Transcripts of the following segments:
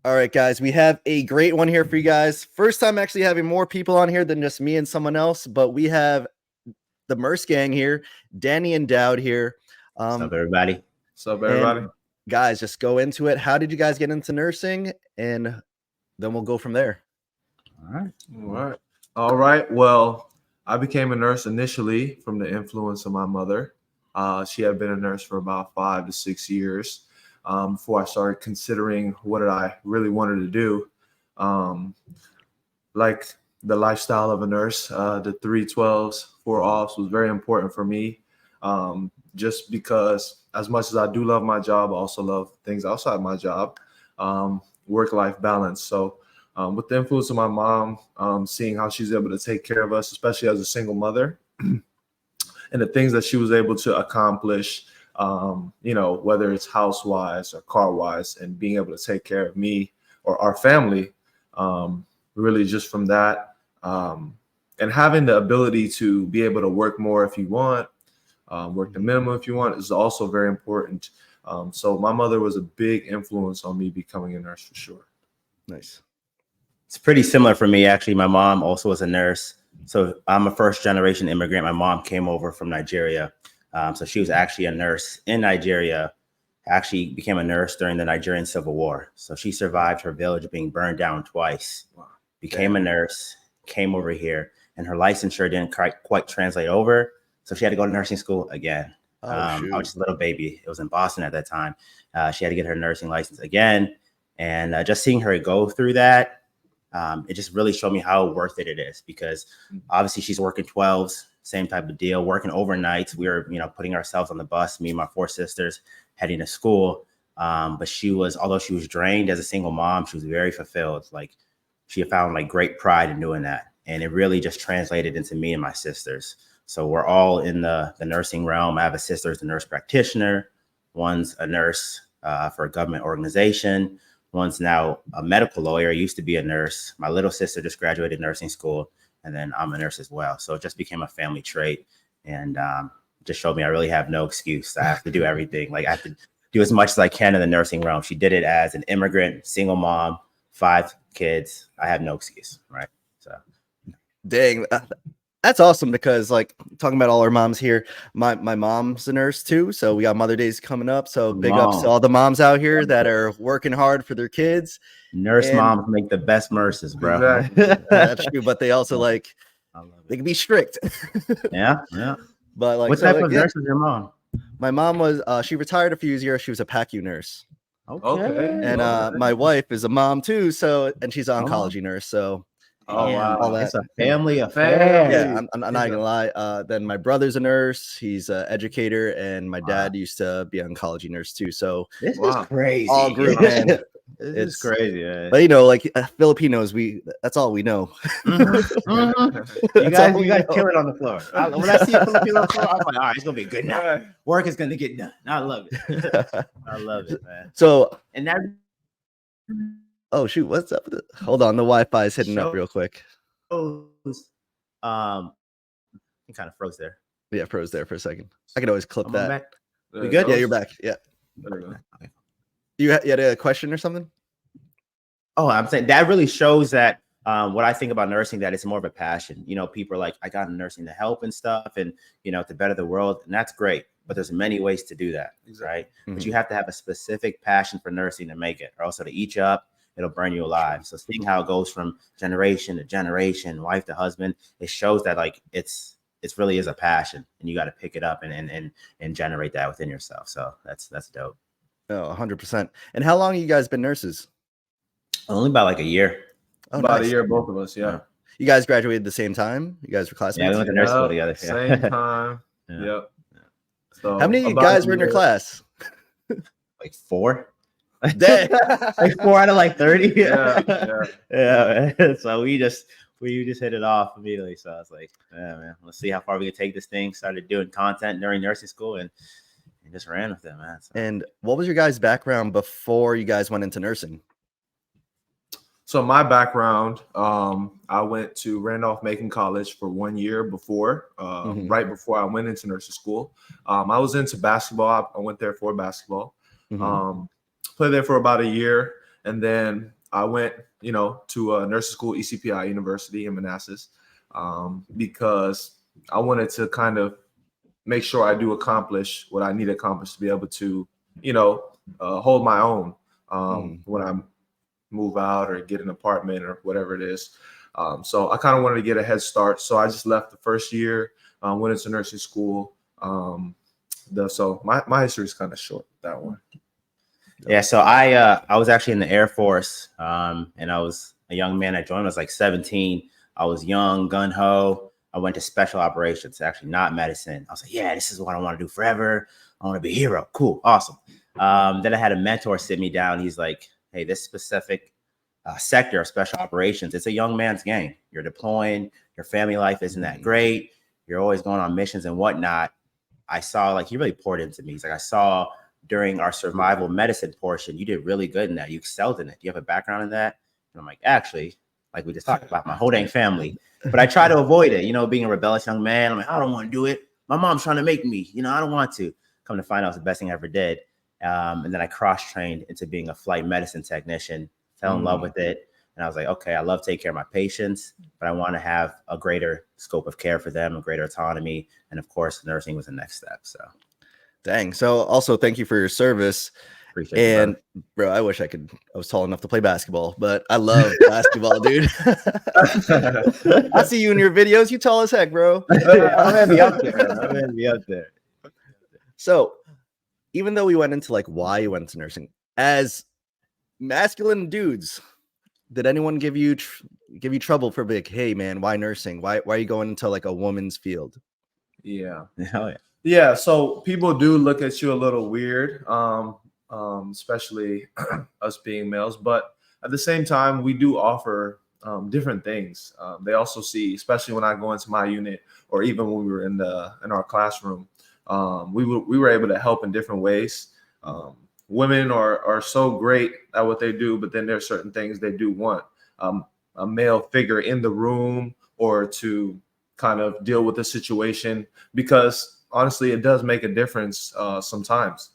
All right, guys, we have a great one here for you guys. First time actually having more people on here than just me and someone else, but we have the Murse gang here, Danny and Daud here. What's up, everybody? What's up, everybody? Guys, just go into it. How did you guys get into nursing? And then we'll go from there. All right. Well, I became a nurse initially from the influence of my mother. She had been a nurse for about 5 to 6 years before I started considering what I really wanted to do. Like the lifestyle of a nurse, the 312s, 4 offs was very important for me. Just because as much as I do love my job, I also love things outside my job, work-life balance. So with the influence of my mom, seeing how she's able to take care of us, especially as a single mother, and the things that she was able to accomplish, whether it's house-wise or car-wise, and being able to take care of me or our family, really just from that, and having the ability to be able to work more if you want, work the minimum if you want is also very important. So my mother was a big influence on me becoming a nurse for sure. Nice. It's pretty similar for me, actually. My mom also was a nurse. So I'm a first-generation immigrant. My mom came over from Nigeria. So she was actually a nurse in Nigeria, actually became a nurse during the Nigerian Civil War. So she survived her village being burned down twice, became a nurse, came over here, and her licensure didn't quite translate over. So she had to go to nursing school again. I was just a little baby. It was in Boston at that time. She had to get her nursing license again. And just seeing her go through that, it just really showed me how worth it is, because obviously she's working 12s, same type of deal, working overnights. We were, putting ourselves on the bus, me and my 4 sisters heading to school. But although she was drained as a single mom, she was very fulfilled. Like she found like great pride in doing that. And it really just translated into me and my sisters. So we're all in the nursing realm. I have a sister who's a nurse practitioner. One's a nurse for a government organization. One's now a medical lawyer. Used to be a nurse. My little sister just graduated nursing school, and then I'm a nurse as well. So it just became a family trait, and just showed me I really have no excuse. I have to do everything. Like I have to do as much as I can in the nursing realm. She did it as an immigrant, single mom, 5 kids. I have no excuse, right? So, dang. That's awesome, because like talking about all our moms here, my mom's a nurse too. So we got Mother Days coming up. So big ups to all the moms out here that are working hard for their kids. Nurse moms make the best nurses, bro. Exactly. That's true, but they also they can be strict. Yeah. But like, what type of nurse was your mom? My mom was she retired a few years ago. She was a PACU nurse. Okay. And my wife is a mom too. So, and she's an oncology nurse. So. Oh wow, all that. It's a family affair. Yeah, I'm not gonna lie. Then my brother's a nurse. He's an educator, and my dad used to be an oncology nurse too. So this is crazy. All group, man. It's crazy. Man. But like Filipinos, that's all we know. You guys kill it on the floor. When I see a Filipino on the floor, I'm like, all right, it's gonna be a good night. Work is gonna get done. I love it. I love it, man. So and that. Oh shoot! What's up? Hold on, the Wi-Fi is hitting up real quick. It kind of froze there. Yeah, froze there for a second. I could always clip that. Back. We good? Yeah, you're back. Yeah. You had a question or something? Oh, I'm saying that really shows that what I think about nursing, that it's more of a passion. People are like, I got into nursing to help and stuff, and to better the world, and that's great. But there's many ways to do that, right? Mm-hmm. But you have to have a specific passion for nursing to make it, or else it'll eat you up. It'll burn you alive. So seeing how it goes from generation to generation, wife to husband, it shows that like it's really is a passion, and you got to pick it up and generate that within yourself. So that's dope. Oh, 100%. And how long have you guys been nurses? Only about like a year. Oh, about a year, both of us. Yeah. You guys graduated the same time? You guys were classmates? Yeah, we went to nurse school together. Same time. Yep. So how many guys were in your class? Like 4. Like 4 out of like 30. Yeah. So we just hit it off immediately. So I was like, yeah, man, let's see how far we can take this thing. Started doing content during nursing school and just ran with it, man. So. And what was your guys' background before you guys went into nursing? So my background, I went to Randolph-Macon College for 1 year before, right before I went into nursing school. I was into basketball. I went there for basketball. Played there for about a year. And then I went, to a nursing school, ECPI University in Manassas, because I wanted to kind of make sure I do accomplish what I need to accomplish to be able to, hold my own when I move out or get an apartment or whatever it is. So I kind of wanted to get a head start. So I just left the first year, went into nursing school. So my history is kind of short, that one. Yeah, so I was actually in the Air Force, and I was a young man. I joined. I was like 17. I was young, gun ho. I went to special operations, actually not medicine. I was like, yeah, this is what I want to do forever. I want to be a hero. Cool, awesome. Then I had a mentor sit me down. He's like, hey, this specific sector of special operations, it's a young man's game. You're deploying. Your family life isn't that great. You're always going on missions and whatnot. I saw, like, he really poured into me. He's like, I saw during our survival medicine portion, you did really good in that. You excelled in it. Do you have a background in that? And I'm like, actually, like we just talked about, my whole dang family. But I try to avoid it, being a rebellious young man. I'm like, I don't want to do it. My mom's trying to make me, I don't want to. Come to find out, it's the best thing I ever did. And then I cross-trained into being a flight medicine technician, fell in love with it. And I was like, okay, I love taking care of my patients, but I want to have a greater scope of care for them, a greater autonomy. And of course, nursing was the next step. So. Dang. So also thank you for your service. Appreciate it, and bro, I wish I was tall enough to play basketball, but I love basketball, dude. I see you in your videos. You tall as heck, bro. I'm gonna be up there. I'm gonna be up there. So even though we went into like why you went to nursing, as masculine dudes, did anyone give you trouble for like, hey man, why nursing? Why are you going into like a woman's field? Yeah. Hell yeah. Yeah, so people do look at you a little weird, especially us being males. But at the same time, we do offer different things. They also see, especially when I go into my unit, or even when we were in our classroom, we were able to help in different ways. Women are so great at what they do, but then there are certain things they do want a male figure in the room, or to kind of deal with the situation, because honestly, it does make a difference sometimes.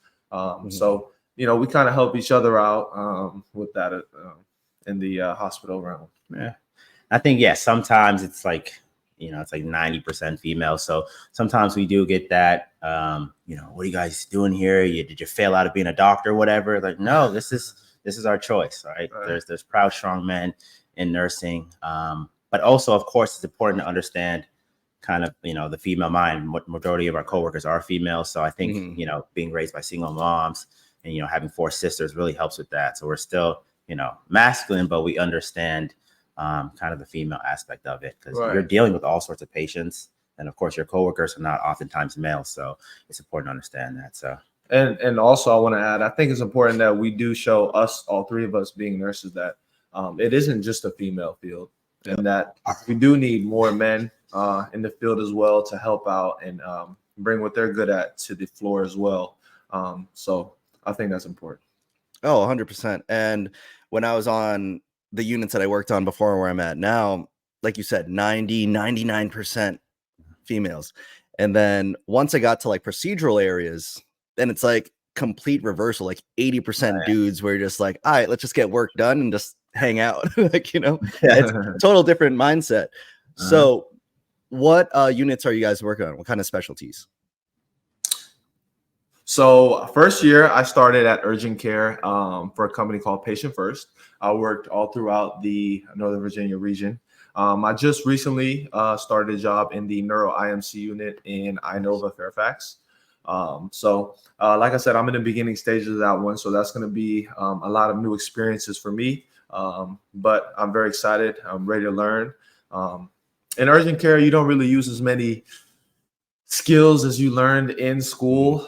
So, we kind of help each other out with that in the hospital realm. Yeah. I think, sometimes it's like, it's like 90% female. So sometimes we do get that, what are you guys doing here? Did you fail out of being a doctor or whatever? Like, no, this is our choice, right? There's proud, strong men in nursing. But also, of course, it's important to understand kind of, the female mind. Majority of our coworkers are female. So I think, being raised by single moms and, having 4 sisters really helps with that. So we're still, masculine, but we understand kind of the female aspect of it, because you're dealing with all sorts of patients. And of course, your coworkers are not oftentimes male. So it's important to understand that. So. And also I want to add, I think it's important that we do show us, all 3 of us being nurses, that it isn't just a female field, and that we do need more men in the field as well to help out and bring what they're good at to the floor as well. So I think that's important. Oh, 100%. And when I was on the units that I worked on before where I'm at now, like you said, 99% females. And then once I got to like procedural areas, then it's like complete reversal, like 80% dudes where you're just like, all right, let's just get work done and just hang out. Like, it's a total different mindset. So what units are you guys working on? What kind of specialties? So first year I started at urgent care for a company called Patient First. I worked all throughout the Northern Virginia region. I just recently started a job in the neuro IMC unit in Inova, Fairfax. So like I said, I'm in the beginning stages of that one. So that's going to be a lot of new experiences for me. But I'm very excited. I'm ready to learn. In urgent care, you don't really use as many skills as you learned in school,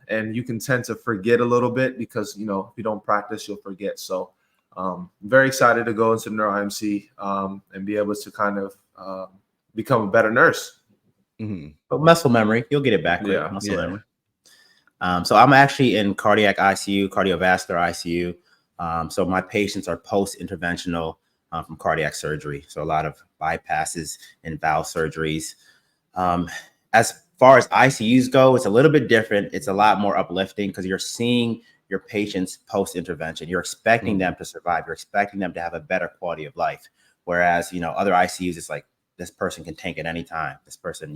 and you can tend to forget a little bit because, if you don't practice, you'll forget. So very excited to go into neuro IMC and be able to kind of become a better nurse. But muscle memory, you'll get it back. Muscle memory. So I'm actually in cardiac ICU, cardiovascular ICU. So my patients are post-interventional from cardiac surgery. So a lot of bypasses and valve surgeries. As far as ICUs go, it's a little bit different. It's a lot more uplifting because you're seeing your patients post-intervention. You're expecting them to survive. You're expecting them to have a better quality of life. Whereas, other ICUs, it's like this person can tank at any time. This person,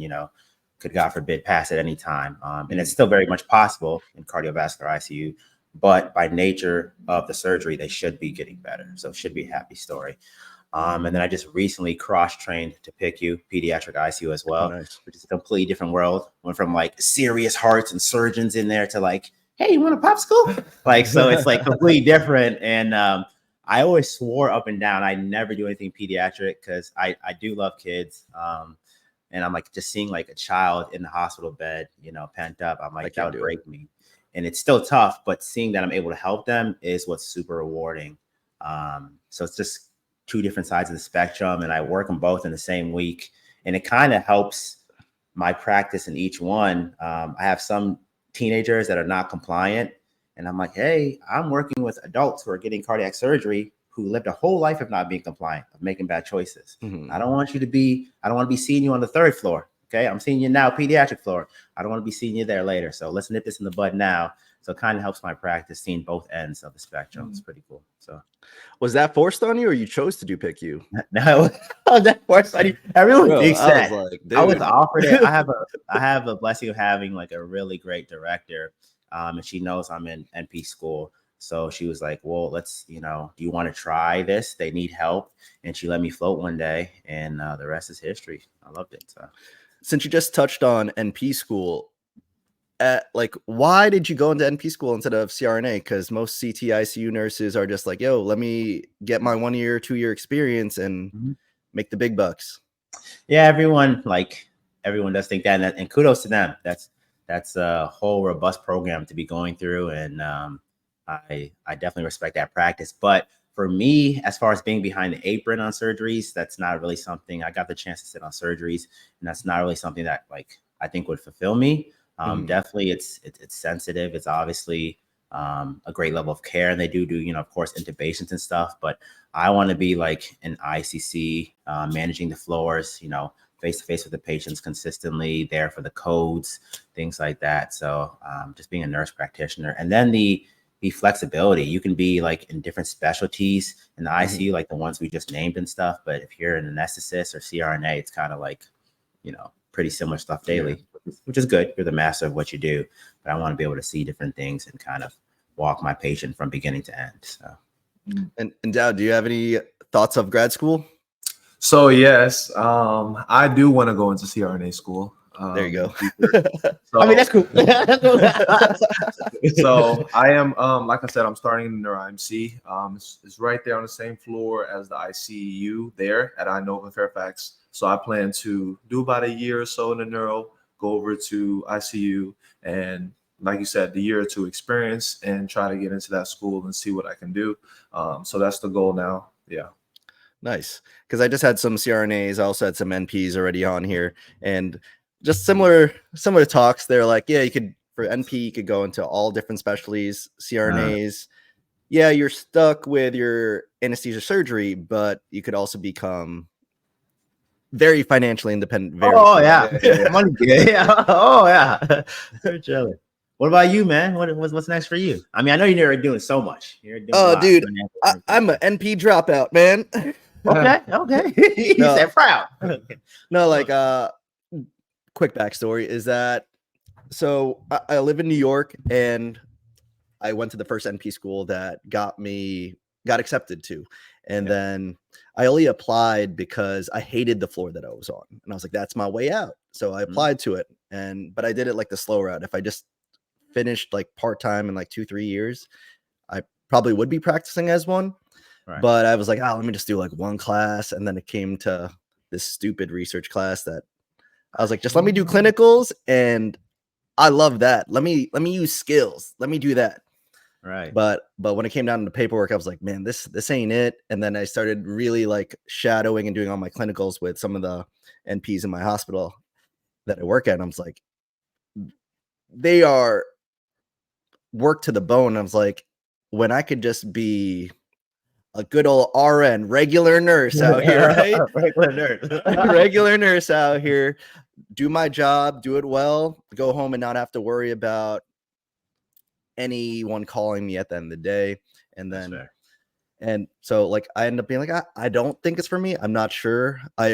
could, God forbid, pass at any time. And it's still very much possible in cardiovascular ICU, but by nature of the surgery, they should be getting better. So it should be a happy story. And then I just recently cross-trained to PICU, pediatric ICU as well, which is a completely different world. Went from like serious hearts and surgeons in there to like, hey, you want a popsicle? Like, so it's like completely different. And I always swore up and down I never do anything pediatric because I do love kids. And I'm like, just seeing like a child in the hospital bed, pent up, I'm like, that would break me. And it's still tough, but seeing that I'm able to help them is what's super rewarding. So it's just two different sides of the spectrum, and I work them both in the same week. And it kind of helps my practice in each one. I have some teenagers that are not compliant, and I'm like, hey, I'm working with adults who are getting cardiac surgery who lived a whole life of not being compliant, of making bad choices. I don't want to be seeing you on the 3rd floor. Okay. I'm seeing you now, pediatric floor. I don't want to be seeing you there later. So let's nip this in the bud now. So it kind of helps my practice seeing both ends of the spectrum. It's pretty cool. So was that forced on you, or you chose to do PICU? No, that forced on you. Everyone thinks that. I was like, I was offered it. I have a blessing of having like a really great director. And she knows I'm in NP school. So she was like, well, let's, do you want to try this? They need help. And she let me float one day, and the rest is history. I loved it. So since you just touched on NP school, why did you go into NP school instead of CRNA? Because most CT ICU nurses are just like, yo, let me get my 1 year, 2 year experience and make the big bucks. Yeah, everyone does think that, and kudos to them. That's a whole robust program to be going through, and I definitely respect that practice. But for me, as far as being behind the apron on surgeries, that's not really something. I got the chance to sit on surgeries, and that's not really something that like I think would fulfill me. Definitely, it's sensitive. It's obviously a great level of care, and they do of course intubations and stuff. But I want to be like an ICC, managing the floors, face to face with the patients consistently, there for the codes, things like that. So just being a nurse practitioner, and then the flexibility. You can be like in different specialties in the ICU, like the ones we just named and stuff. But if you're an anesthetist or CRNA, it's kind of like, pretty similar stuff daily, which is good. You're the master of what you do. But I want to be able to see different things and kind of walk my patient from beginning to end. So, and Daud, do you have any thoughts of grad school? So yes, I do want to go into CRNA school. There you go. So, I mean, that's cool. So I am, like I said, I'm starting in neuro IMC. It's right there on the same floor as the ICU there at Inova Fairfax. So I plan to do about a year or so in the neuro, go over to ICU, and like you said, the year or two experience, and try to get into that school and see what I can do. So that's the goal now. Yeah. Nice. Because I just had some CRNAs. I also had some NPs already on here, and just similar talks. They're like, yeah, you could, for NP, you could go into all different specialties. CRNAs, yeah, you're stuck with your anesthesia surgery, but you could also become very financially independent. Money good. Yeah. Oh yeah. Very chilly. What about you, man? What's next for you? I mean, I know you're doing so much. Dude, I'm an NP dropout, man. Okay. You said proud. No, like quick backstory is that so I live in New York, and I went to the first NP school that got accepted to, and then I only applied because I hated the floor that I was on, and I was like, that's my way out. So I applied to it, but I did it like the slow route. If I just finished like part-time in like 2-3 years, I probably would be practicing as one. Right. But I was like, let me just do like one class, and then it came to this stupid research class that I was like, just let me do clinicals, and I love that. Let me use skills. Let me do that. Right. But when it came down to paperwork, I was like, man, this ain't it. And then I started really like shadowing and doing all my clinicals with some of the NPs in my hospital that I work at. And I was like, they are worked to the bone. And I was like, when I could just be a good old RN, regular nurse out here, right? Regular nurse out here, do my job, do it well, go home and not have to worry about anyone calling me at the end of the day. And That's then fair. and so like I end up being like, I don't think it's for me. I'm not sure. I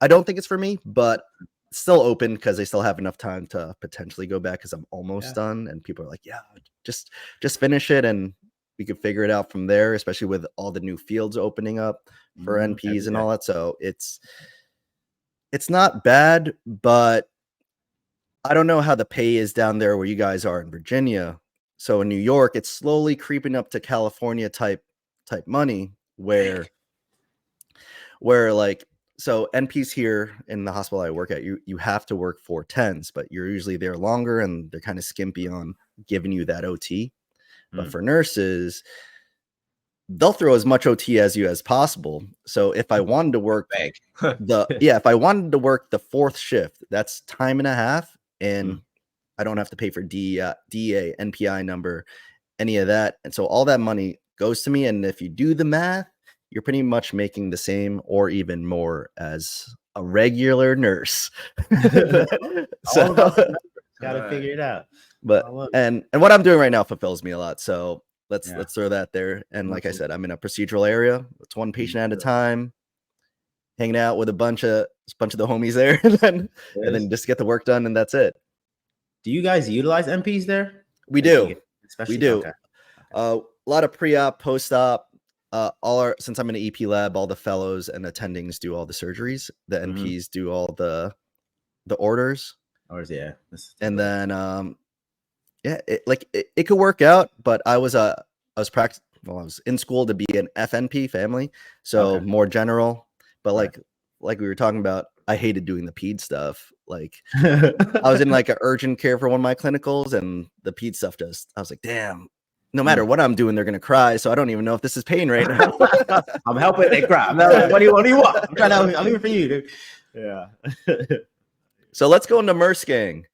don't think it's for me, but still open because they still have enough time to potentially go back because I'm almost done. And people are like, yeah, just finish it and we could figure it out from there, especially with all the new fields opening up for NPs and all that. So it's not bad, but I don't know how the pay is down there where you guys are in Virginia. So in New York, it's slowly creeping up to California type money where like, so NPs here in the hospital I work at, you have to work 4 10s, but you're usually there longer and they're kind of skimpy on giving you that OT. But for nurses, they'll throw as much OT as possible. So if I wanted to work if I wanted to work the 4th shift, that's time and a half, and I don't have to pay for DA, NPI number, any of that. And so all that money goes to me. And if you do the math, you're pretty much making the same or even more as a regular nurse. So gotta figure it out. But and what I'm doing right now fulfills me a lot. So let's throw that there. And like I said, I'm in a procedural area. It's one patient at a time, hanging out with a bunch of the homies there, and then just get the work done, and that's it. Do you guys utilize NPs there? We do. We do. A lot of pre-op, post-op. Since I'm in an EP lab, all the fellows and attendings do all the surgeries. The NPs do all the orders. And then it could work out, but I was in school to be an FNP family, so more general. But like we were talking about, I hated doing the ped stuff. Like I was in like an urgent care for one of my clinicals, and the ped stuff I was like, damn. No matter what I'm doing, they're gonna cry. So I don't even know if this is pain right now. I'm helping they cry. What do you want? I'm here for you, dude. Yeah. So let's go into Murse Gang.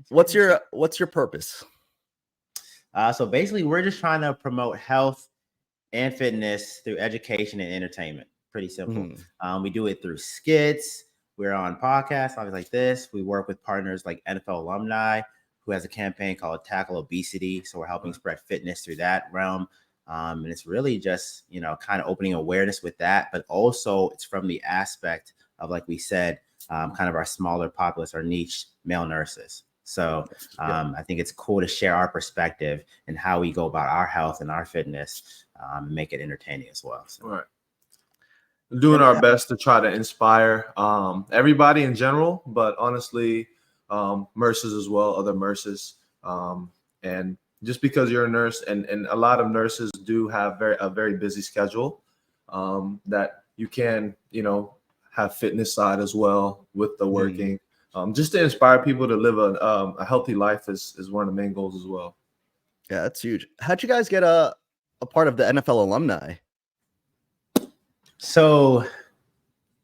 What's your purpose? So basically, we're just trying to promote health and fitness through education and entertainment. Pretty simple. We do it through skits. We're on podcasts, obviously like this. We work with partners like NFL alumni, who has a campaign called Tackle Obesity. So we're helping spread fitness through that realm. And it's really just, kind of opening awareness with that, but also it's from the aspect of, like we said, kind of our smaller populace, our niche male nurses. So I think it's cool to share our perspective and how we go about our health and our fitness, and make it entertaining as well. So. Right. Doing our best to try to inspire everybody in general, but honestly, nurses as well, other nurses. And just because you're a nurse, and a lot of nurses do have a very busy schedule, that you can, have fitness side as well with the working. Just to inspire people to live a healthy life is one of the main goals as well. Yeah, that's huge. How'd you guys get a part of the NFL alumni? So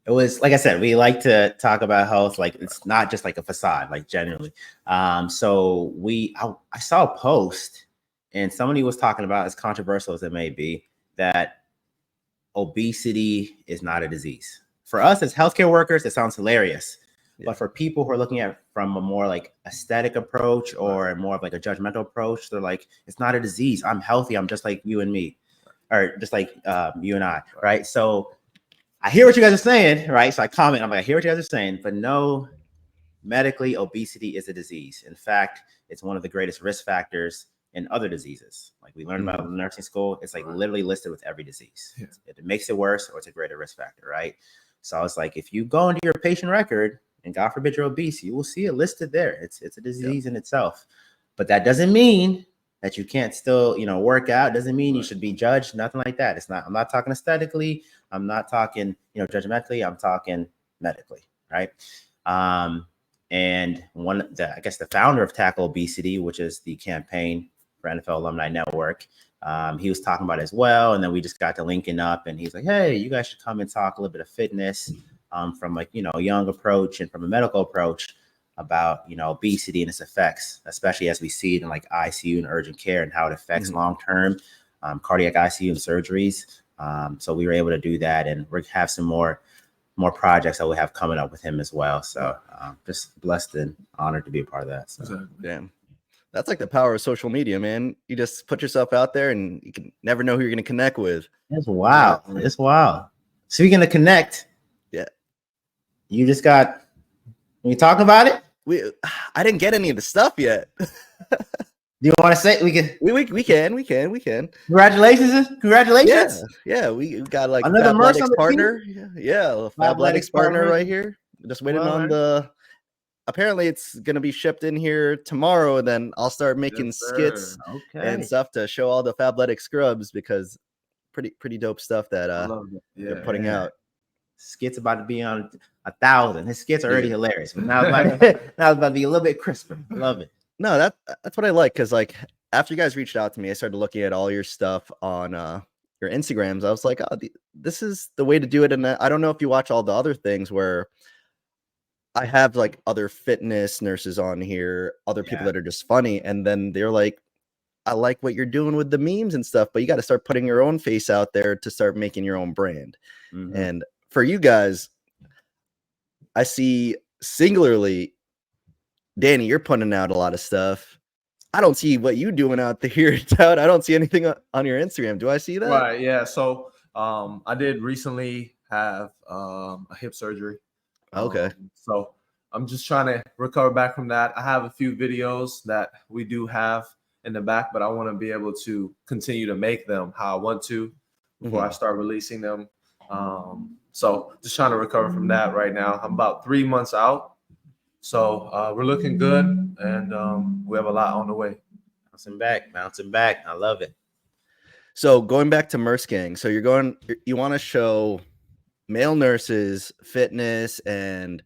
it was, like I said, we like to talk about health. Like it's not just like a facade, like generally. So I saw a post and somebody was talking about, as controversial as it may be, that obesity is not a disease. For us as healthcare workers, it sounds hilarious. But for people who are looking at it from a more like aesthetic approach or more of like a judgmental approach, they're like, it's not a disease. I'm healthy. I'm just like you and me, or just like you and I, right? So I hear what you guys are saying, right? So I comment, I'm like, I hear what you guys are saying, but no, medically, obesity is a disease. In fact, it's one of the greatest risk factors in other diseases. Like we learned about in nursing school, it's like literally listed with every disease. It makes it worse or it's a greater risk factor, right? So I was like, if you go into your patient record and God forbid you're obese, you will see it listed there. It's a disease in itself. But that doesn't mean that you can't still, work out. Doesn't mean you should be judged. Nothing like that. I'm not talking aesthetically. I'm not talking, judgmentally. I'm talking medically, right? And I guess the founder of Tackle Obesity, which is the campaign for NFL Alumni Network, he was talking about it as well. And then we just got to linking up and he's like, hey, you guys should come and talk a little bit of fitness from like, a young approach and from a medical approach about, obesity and its effects, especially as we see it in like ICU and urgent care and how it affects long-term cardiac ICU and surgeries. So we were able to do that, and we have some more projects that we have coming up with him as well. So just blessed and honored to be a part of that. So. Damn. That's like the power of social media, man. You just put yourself out there and you can never know who you're going to connect with. It's wild. It's wild. Speaking of connect, yeah, you just got, we talk about it? I didn't get any of the stuff yet. Do you want to say we can? We can. Congratulations! Yeah. We got like another Murse partner. Yeah, Fabletics partner right here. Just waiting on the. Apparently, it's gonna be shipped in here tomorrow, and then I'll start making skits and stuff to show all the Fabletics scrubs because pretty dope stuff that they're putting out. Skits about to be on 1,000. His skits are already hilarious, but now it's about to be a little bit crisper. I love it. No, that's what I like, because like after you guys reached out to me, I started looking at all your stuff on your Instagrams. I was like, oh, this is the way to do it. And I don't know if you watch all the other things where I have like other fitness nurses on here, other people that are just funny, and then they're like, I like what you're doing with the memes and stuff, but you got to start putting your own face out there to start making your own brand. Mm-hmm. And for you guys, I see singularly, Danny, you're putting out a lot of stuff. I don't see what you doing out there, Daud. I don't see anything on your Instagram. Do I see that? Right. Yeah. So I did recently have a hip surgery. Okay. So I'm just trying to recover back from that. I have a few videos that we do have in the back, but I want to be able to continue to make them how I want to before I start releasing them. So just trying to recover from that right now. I'm about 3 months out. So we're looking good, and we have a lot on the way. Bouncing back. I love it. So going back to Murse Gang, so you want to show male nurses fitness and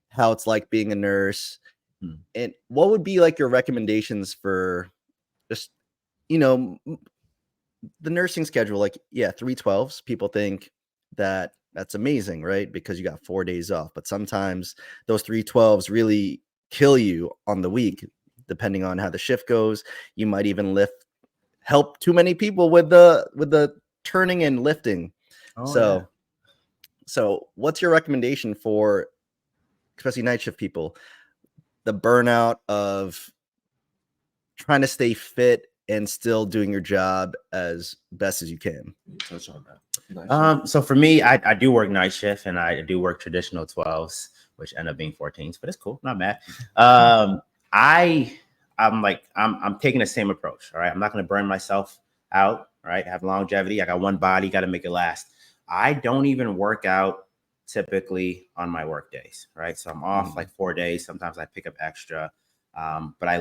how it's like being a nurse. And what would be like your recommendations for just, the nursing schedule? Like, 3/12s, people think that's amazing, right? Because you got 4 days off, but sometimes those 3/12s really kill you on the week, depending on how the shift goes. You might even help too many people with the turning and lifting. So what's your recommendation for especially night shift people, the burnout of trying to stay fit and still doing your job as best as you can? Touch on that. So for me, I do work night shift, and I do work traditional 12s, which end up being 14s, but it's cool, not mad. I'm taking the same approach. All right, I'm not going to burn myself out. All right, have longevity. I got one body, got to make it last. I don't even work out typically on my work days. Right, so I'm off like 4 days. Sometimes I pick up extra. But I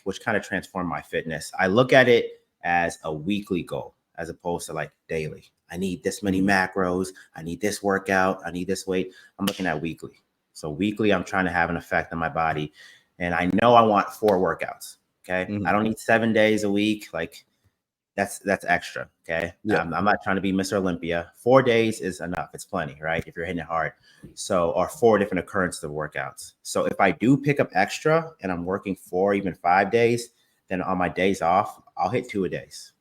which kind of transformed my fitness. I look at it as a weekly goal as opposed to like daily. I need this many macros. I need this workout. I need this weight. I'm looking at weekly. So weekly, I'm trying to have an effect on my body. And I know I want 4 workouts. Okay. I don't need 7 days a week. Like that's extra. Okay. Yeah. I'm not trying to be Mr. Olympia. 4 days is enough. It's plenty, right? If you're hitting it hard. So, or 4 different occurrences of workouts. So if I do pick up extra and I'm working 4, even 5 days, then on my days off, I'll hit 2 a days.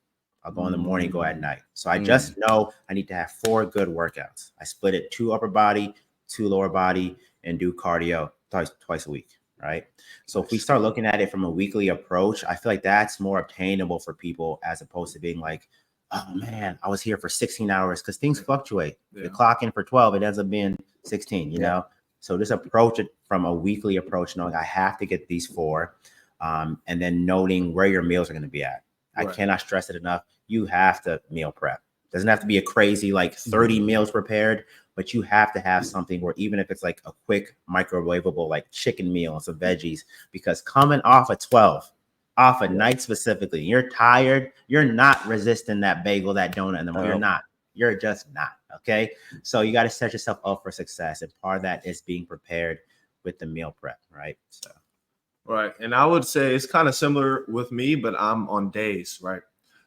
I'll go in the morning, go at night. So I just know I need to have 4 good workouts. I split it 2 upper body, 2 lower body, and do cardio twice a week. Right. So if we start looking at it from a weekly approach, I feel like that's more obtainable for people as opposed to being like, oh man, I was here for 16 hours, because things fluctuate. You clock in for 12, it ends up being 16, you know? So just approach it from a weekly approach, knowing I have to get these 4, and then noting where your meals are going to be at. I cannot stress it enough. You have to meal prep. Doesn't have to be a crazy like 30 meals prepared, but you have to have something where even if it's like a quick microwavable like chicken meal and some veggies, because coming off a 12, off a night specifically, you're tired, you're not resisting that bagel, that donut in the morning. You're just not. Okay. So you got to set yourself up for success. And part of that is being prepared with the meal prep. Right. So. Right. And I would say it's kind of similar with me, but I'm on days. Right.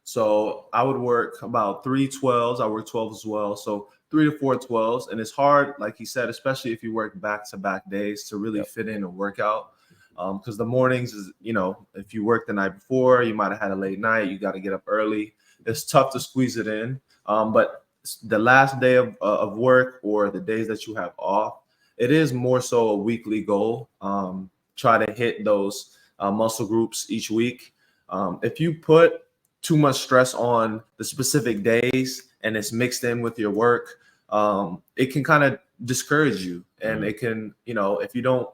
So I would work about 3 12s. I work 12 as well. So 3 to 4 12s. And it's hard, like he said, especially if you work back-to-back days, to really fit in a workout. Because the mornings is, if you work the night before, you might have had a late night, you got to get up early. It's tough to squeeze it in. But the last day of work or the days that you have off, it is more so a weekly goal. Try to hit those muscle groups each week. If you put too much stress on the specific days and it's mixed in with your work, it can kind of discourage you. And it can, if you don't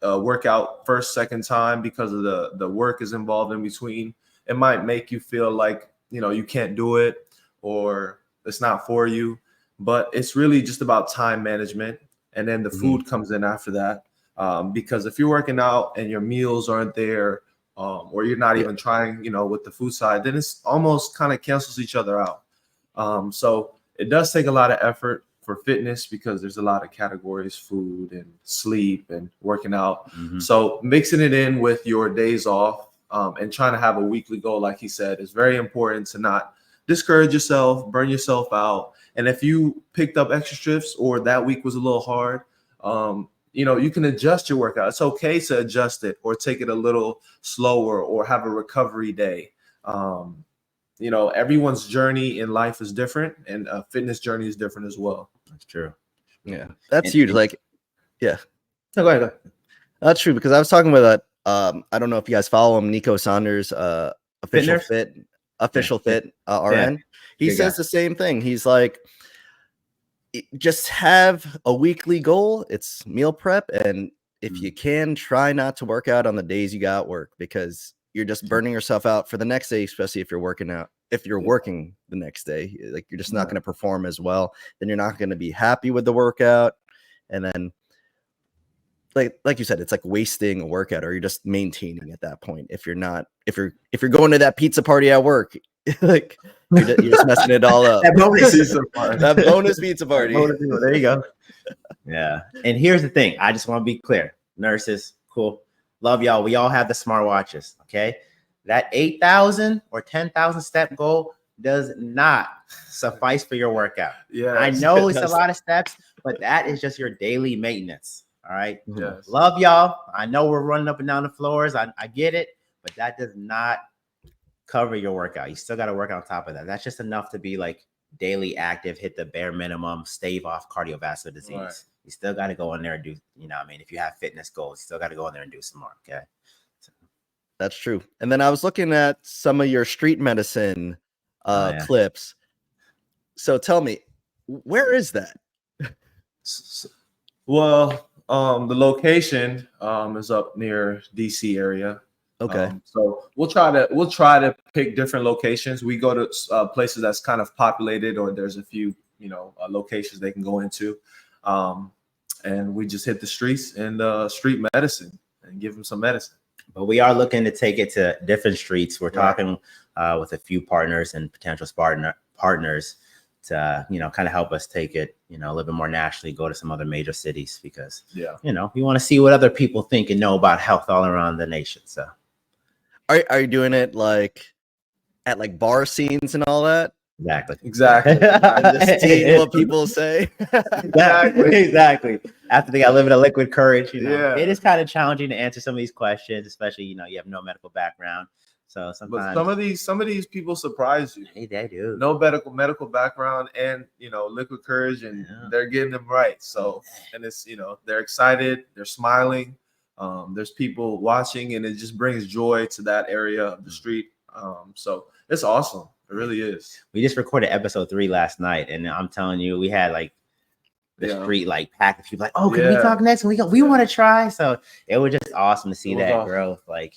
work out first, second time because of the work is involved in between, it might make you feel like, you can't do it or it's not for you. But it's really just about time management. And then the food comes in after that. Because if you're working out and your meals aren't there, or you're not even trying, with the food side, then it's almost kind of cancels each other out. So it does take a lot of effort for fitness because there's a lot of categories: food and sleep and working out. So mixing it in with your days off, and trying to have a weekly goal, like he said, is very important to not discourage yourself, burn yourself out. And if you picked up extra shifts or that week was a little hard, you can adjust your workout. It's okay to adjust it or take it a little slower or have a recovery day. Everyone's journey in life is different, and a fitness journey is different as well. That's true. Yeah, that's huge. No, go ahead. That's true, because I was talking with I don't know if you guys follow him, Nico Saunders, official fit RN. He says the same thing. He's like, just have a weekly goal. It's meal prep, and if you can, try not to work out on the days you got work, because you're just burning yourself out for the next day, especially if you're working out. If you're working the next day, like, you're just not going to perform as well. Then you're not going to be happy with the workout, and then like you said, it's like wasting a workout, or you're just maintaining at that point. If you're going to that pizza party at work, like, you're just messing it all up. That bonus pizza party. There you go. Yeah. And here's the thing. I just want to be clear. Nurses, cool. Love y'all. We all have the smartwatches. Okay. That 8,000 or 10,000 step goal does not suffice for your workout. Yeah. I know it's a lot of steps, but that is just your daily maintenance. All right. Yes. Love y'all. I know we're running up and down the floors. I get it, but that does not cover your workout. You still got to work on top of that. That's just enough to be like daily active, hit the bare minimum, stave off cardiovascular disease. Right. You still got to go in there and do, if you have fitness goals, you still got to go in there and do some more. Okay. So. That's true. And then I was looking at some of your street medicine clips. So tell me, where is that? Well, the location is up near DC area. Okay. So we'll try to pick different locations. We go to places that's kind of populated, or there's a few, locations they can go into. And we just hit the streets and street medicine and give them some medicine. But we are looking to take it to different streets. We're talking with a few partners and potential partners to, kind of help us take it, a little bit more nationally, go to some other major cities, because, we want to see what other people think and know about health all around the nation. So are you doing it like at like bar scenes and all that? Exactly. I'm just seeing what people say. Exactly. After they got living a liquid courage, it is kind of challenging to answer some of these questions, especially, you have no medical background. So sometimes, but some of these people surprise you. Hey, they do. No medical background, and liquid courage, and they're getting them right. So, and it's they're excited, they're smiling. There's people watching, and it just brings joy to that area of the street. So it's awesome. It really is. We just recorded episode 3 last night, and I'm telling you, we had like the street like packed with people like, oh, can we talk next? And we want to try. So it was just awesome to see that growth, like,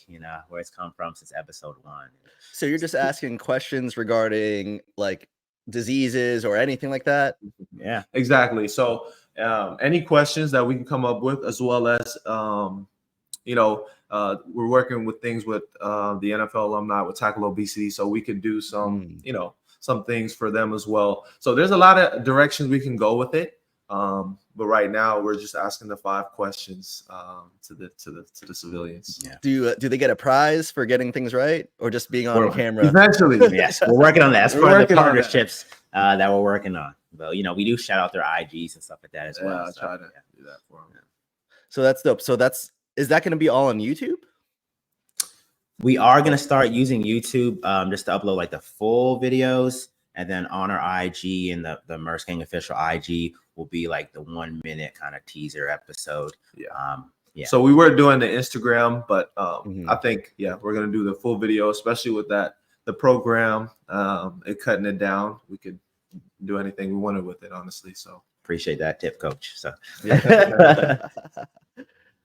where it's come from since episode 1. So you're just asking questions regarding like diseases or anything like that? Yeah, exactly. So any questions that we can come up with, as well as, we're working with things with the NFL alumni with Tackle Obesity, so we could do some, some things for them as well. So there's a lot of directions we can go with it. But right now we're just asking the 5 questions to the civilians. Yeah. Do they get a prize for getting things right, or just being on camera? Eventually, yes, we're working on that. That's part of the partnerships that we're working on. But we do shout out their IGs and stuff like that as well. I try to do that for them. So that's dope. So is that going to be all on YouTube? We are going to start using YouTube just to upload like the full videos, and then on our IG and the Murse Gang official IG will be like the 1-minute kind of teaser episode. Yeah. Yeah. So we were doing the Instagram, but Mhm. I think, yeah, we're going to do the full video, especially with that, the program, and cutting it down. We could do anything we wanted with it, honestly. So Appreciate that tip, coach. So Yeah.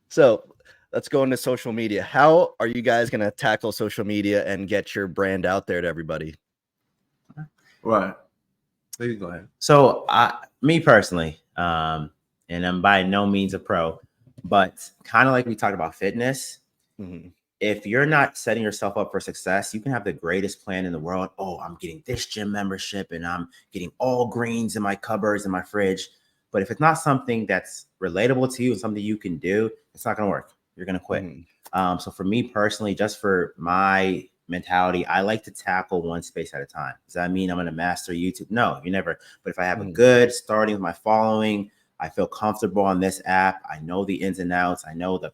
So let's go into social media. How are you guys going to tackle social media and get your brand out there to everybody? right. You go ahead. So me personally, and I'm by no means a pro, but kind of like we talked about fitness. Mhm. If you're not setting yourself up for success, you can have the greatest plan in the world. Oh, I'm getting this gym membership and I'm getting all greens in my cupboards and my fridge. But if it's not something that's relatable to you and something you can do, it's not going to work. You're going to quit. Mhm. So for me personally, just for my mentality, I like to tackle one space at a time. Does that mean I'm going to master YouTube? No, you never. But if I have a good starting with my following, I feel comfortable on this app. I know the ins and outs. I know the,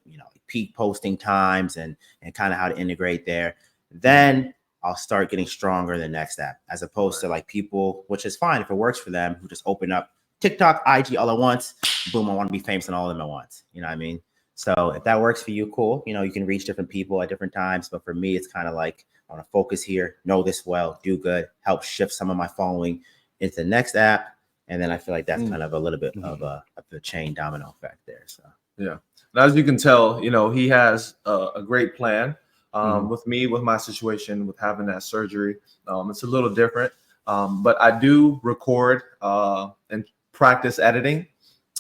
peak posting times and kind of how to integrate there. Then I'll start getting stronger in the next app, as opposed to like people, which is fine if it works for them, who just open up TikTok, IG all at once. Boom, I want to be famous on all of them at once. You know what I mean? So if that works for you, cool. You can reach different people at different times. But for me, it's kind of like I want to focus here, know this well, do good, help shift some of my following into the next app. And then I feel like that's kind of a little bit of a chain domino effect there. So yeah. And as you can tell, he has a great plan. With me, with my situation, with having that surgery, it's a little different. But I do record and practice editing.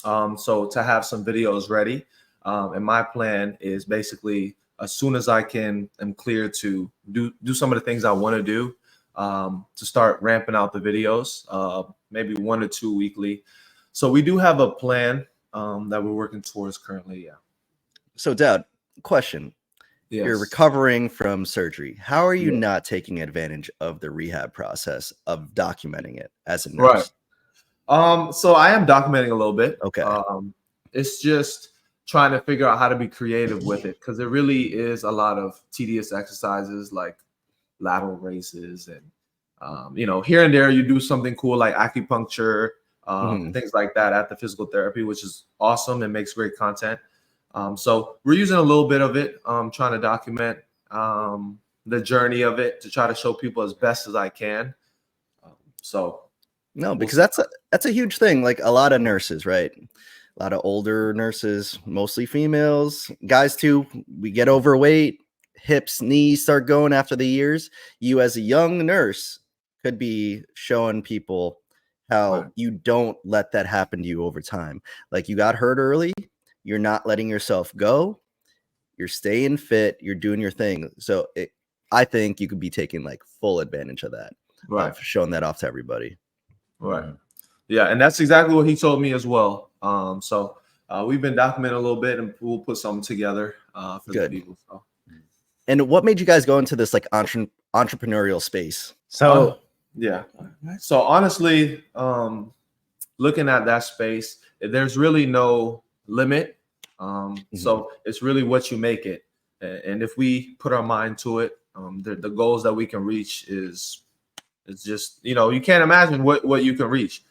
So to have some videos ready. And my plan is basically as soon as I am clear to do some of the things I want to do, to start ramping out the videos, maybe 1 or 2 weekly. So we do have a plan that we're working towards currently. Yeah. So Daud, question. Yes. You're recovering from surgery. How are you Yeah. not taking advantage of the rehab process of documenting it as a nurse? Right. So I am documenting a little bit. Okay. It's just trying to figure out how to be creative with it, because it really is a lot of tedious exercises like lateral raises and here and there you do something cool like acupuncture, things like that at the physical therapy, which is awesome and makes great content. So we're using a little bit of it, trying to document the journey of it to try to show people as best as I can. No, because that's a huge thing. Like a lot of nurses, right? A lot of older nurses, mostly females, guys too. We get overweight, hips, knees start going after the years. You as a young nurse could be showing people how you don't let that happen to you over time. Like you got hurt early, you're not letting yourself go. You're staying fit, you're doing your thing. So I think you could be taking like full advantage of that, of showing that off to everybody. Right. Yeah, and that's exactly what he told me as well. So we've been documenting a little bit, and we'll put something together for the people. So. And what made you guys go into this like entrepreneurial space? So yeah. So honestly, looking at that space, there's really no limit. So it's really what you make it. And if we put our mind to it, the goals that we can reach is just, you can't imagine what you can reach.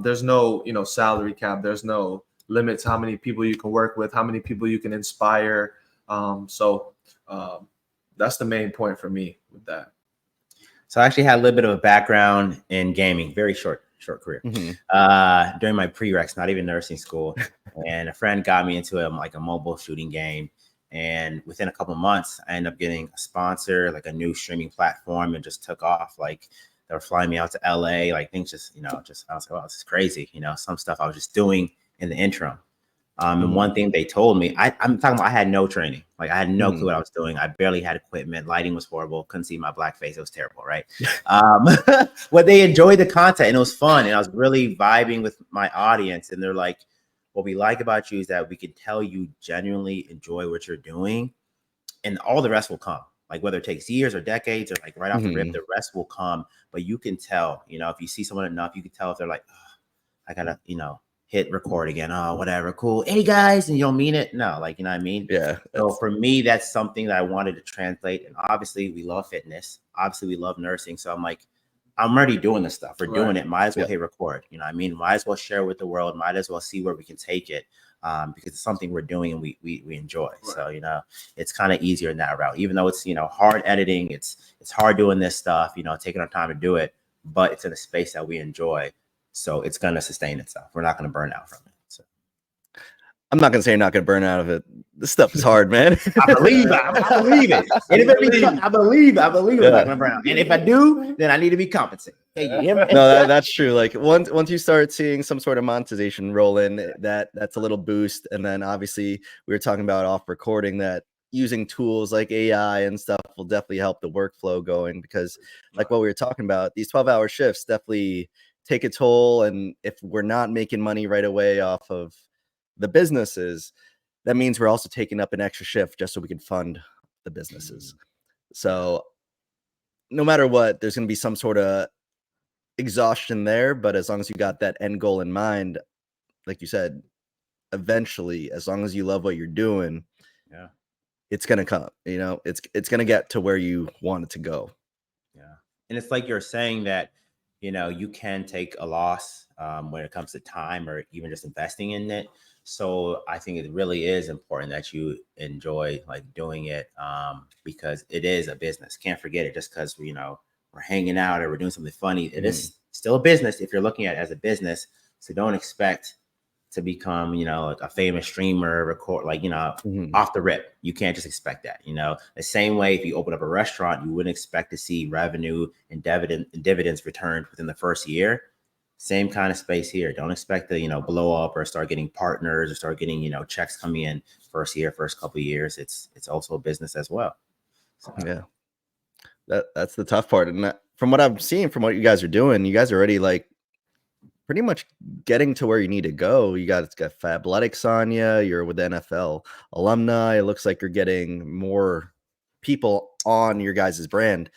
There's no, salary cap. There's no limits how many people you can work with, how many people you can inspire. So that's the main point for me with that. So I actually had a little bit of a background in gaming, very short career. During my prereqs, not even nursing school. And a friend got me into a mobile shooting game. And within a couple of months, I ended up getting a sponsor, like a new streaming platform, and just took off. Like they were flying me out to LA, like things just, I was like, wow, this is crazy. Some stuff I was just doing in the interim. And one thing they told me, I'm talking about, I had no training. Like I had no clue what I was doing. I barely had equipment. Lighting was horrible. Couldn't see my black face. It was terrible, right? But they enjoyed the content and it was fun. And I was really vibing with my audience. And they're like, what we like about you is that we can tell you genuinely enjoy what you're doing. And all the rest will come. Like whether it takes years or decades or like right off the rip, the rest will come. But you can tell, if you see someone enough, you can tell if they're like, oh, I gotta, hit record again. Oh, whatever. Cool. Hey guys. And you don't mean it. No, like, you know what I mean? Yeah. So for me, that's something that I wanted to translate. And obviously we love fitness. Obviously we love nursing. So I'm like, I'm already doing this stuff. We're doing it. Might as well hit record. You know what I mean? Might as well share with the world. Might as well see where we can take it. because it's something we're doing and we enjoy. Right. So, you know, it's kind of easier in that route, even though it's, you know, hard editing, it's hard doing this stuff, you know, taking our time to do it, but it's in a space that we enjoy. So it's going to sustain itself. We're not going to burn out from it. So I'm not going to say you're not going to burn out of it. This stuff is hard, man. I believe it. And if I believe I'm not going to burn out. And if I do, then I need to be compensated. Hey, you hear me? No, that's true. Like once you start seeing some sort of monetization roll in, that's a little boost. And then obviously we were talking about off recording that using tools like AI and stuff will definitely help the workflow going, because like what we were talking about, these 12-hour shifts definitely take a toll. And if we're not making money right away off of the businesses, that means we're also taking up an extra shift just so we can fund the businesses. So no matter what, there's going to be some sort of exhaustion there, but as long as you got that end goal in mind, like you said, eventually, as long as you love what you're doing, yeah, it's going to come, you know, it's going to get to where you want it to go. Yeah. And it's like you're saying that, you know, you can take a loss when it comes to time or even just investing in it. So I think it really is important that you enjoy like doing it, because it is a business. Can't forget it just because, you know, we're hanging out or we're doing something funny. It is still a business if you're looking at it as a business. So don't expect to become, you know, like a famous streamer, record, like, you know, off the rip. You can't just expect that, you know. The same way if you open up a restaurant, you wouldn't expect to see revenue and dividends returned within the first year. Same kind of space here. Don't expect to, you know, blow up or start getting partners or start getting, you know, checks coming in first year, first couple of years. It's also a business as well. So, yeah, that's the tough part. And from what I'm seeing, from what you guys are doing, you guys are already like pretty much getting to where you need to go. You got Fabletics on you. You're with NFL alumni. It looks like you're getting more people on your guys' brand.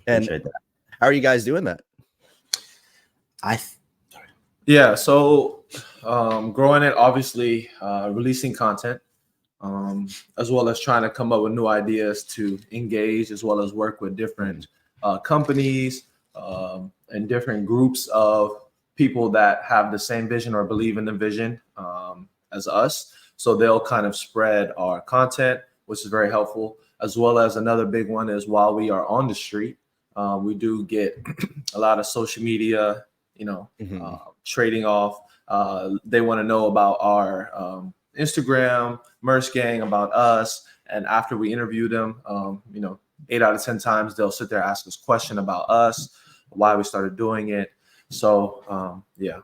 And how are you guys doing that? Yeah, so growing it, obviously releasing content, as well as trying to come up with new ideas to engage, as well as work with different companies and different groups of people that have the same vision or believe in the vision as us. So they'll kind of spread our content, which is very helpful, as well as another big one is while we are on the street, we do get a lot of social media, you know, trading off. They want to know about our Instagram, Murse gang, about us. And after we interview them, you know, 8 out of 10 times, they'll sit there, ask us a question about us, why we started doing it. So, yeah.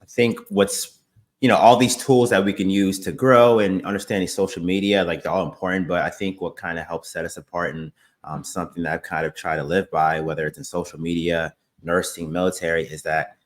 I think what's, you know, all these tools that we can use to grow and understanding social media, like they're all important. But I think what kind of helps set us apart and something that I've kind of tried to live by, whether it's in social media, nursing, military, is that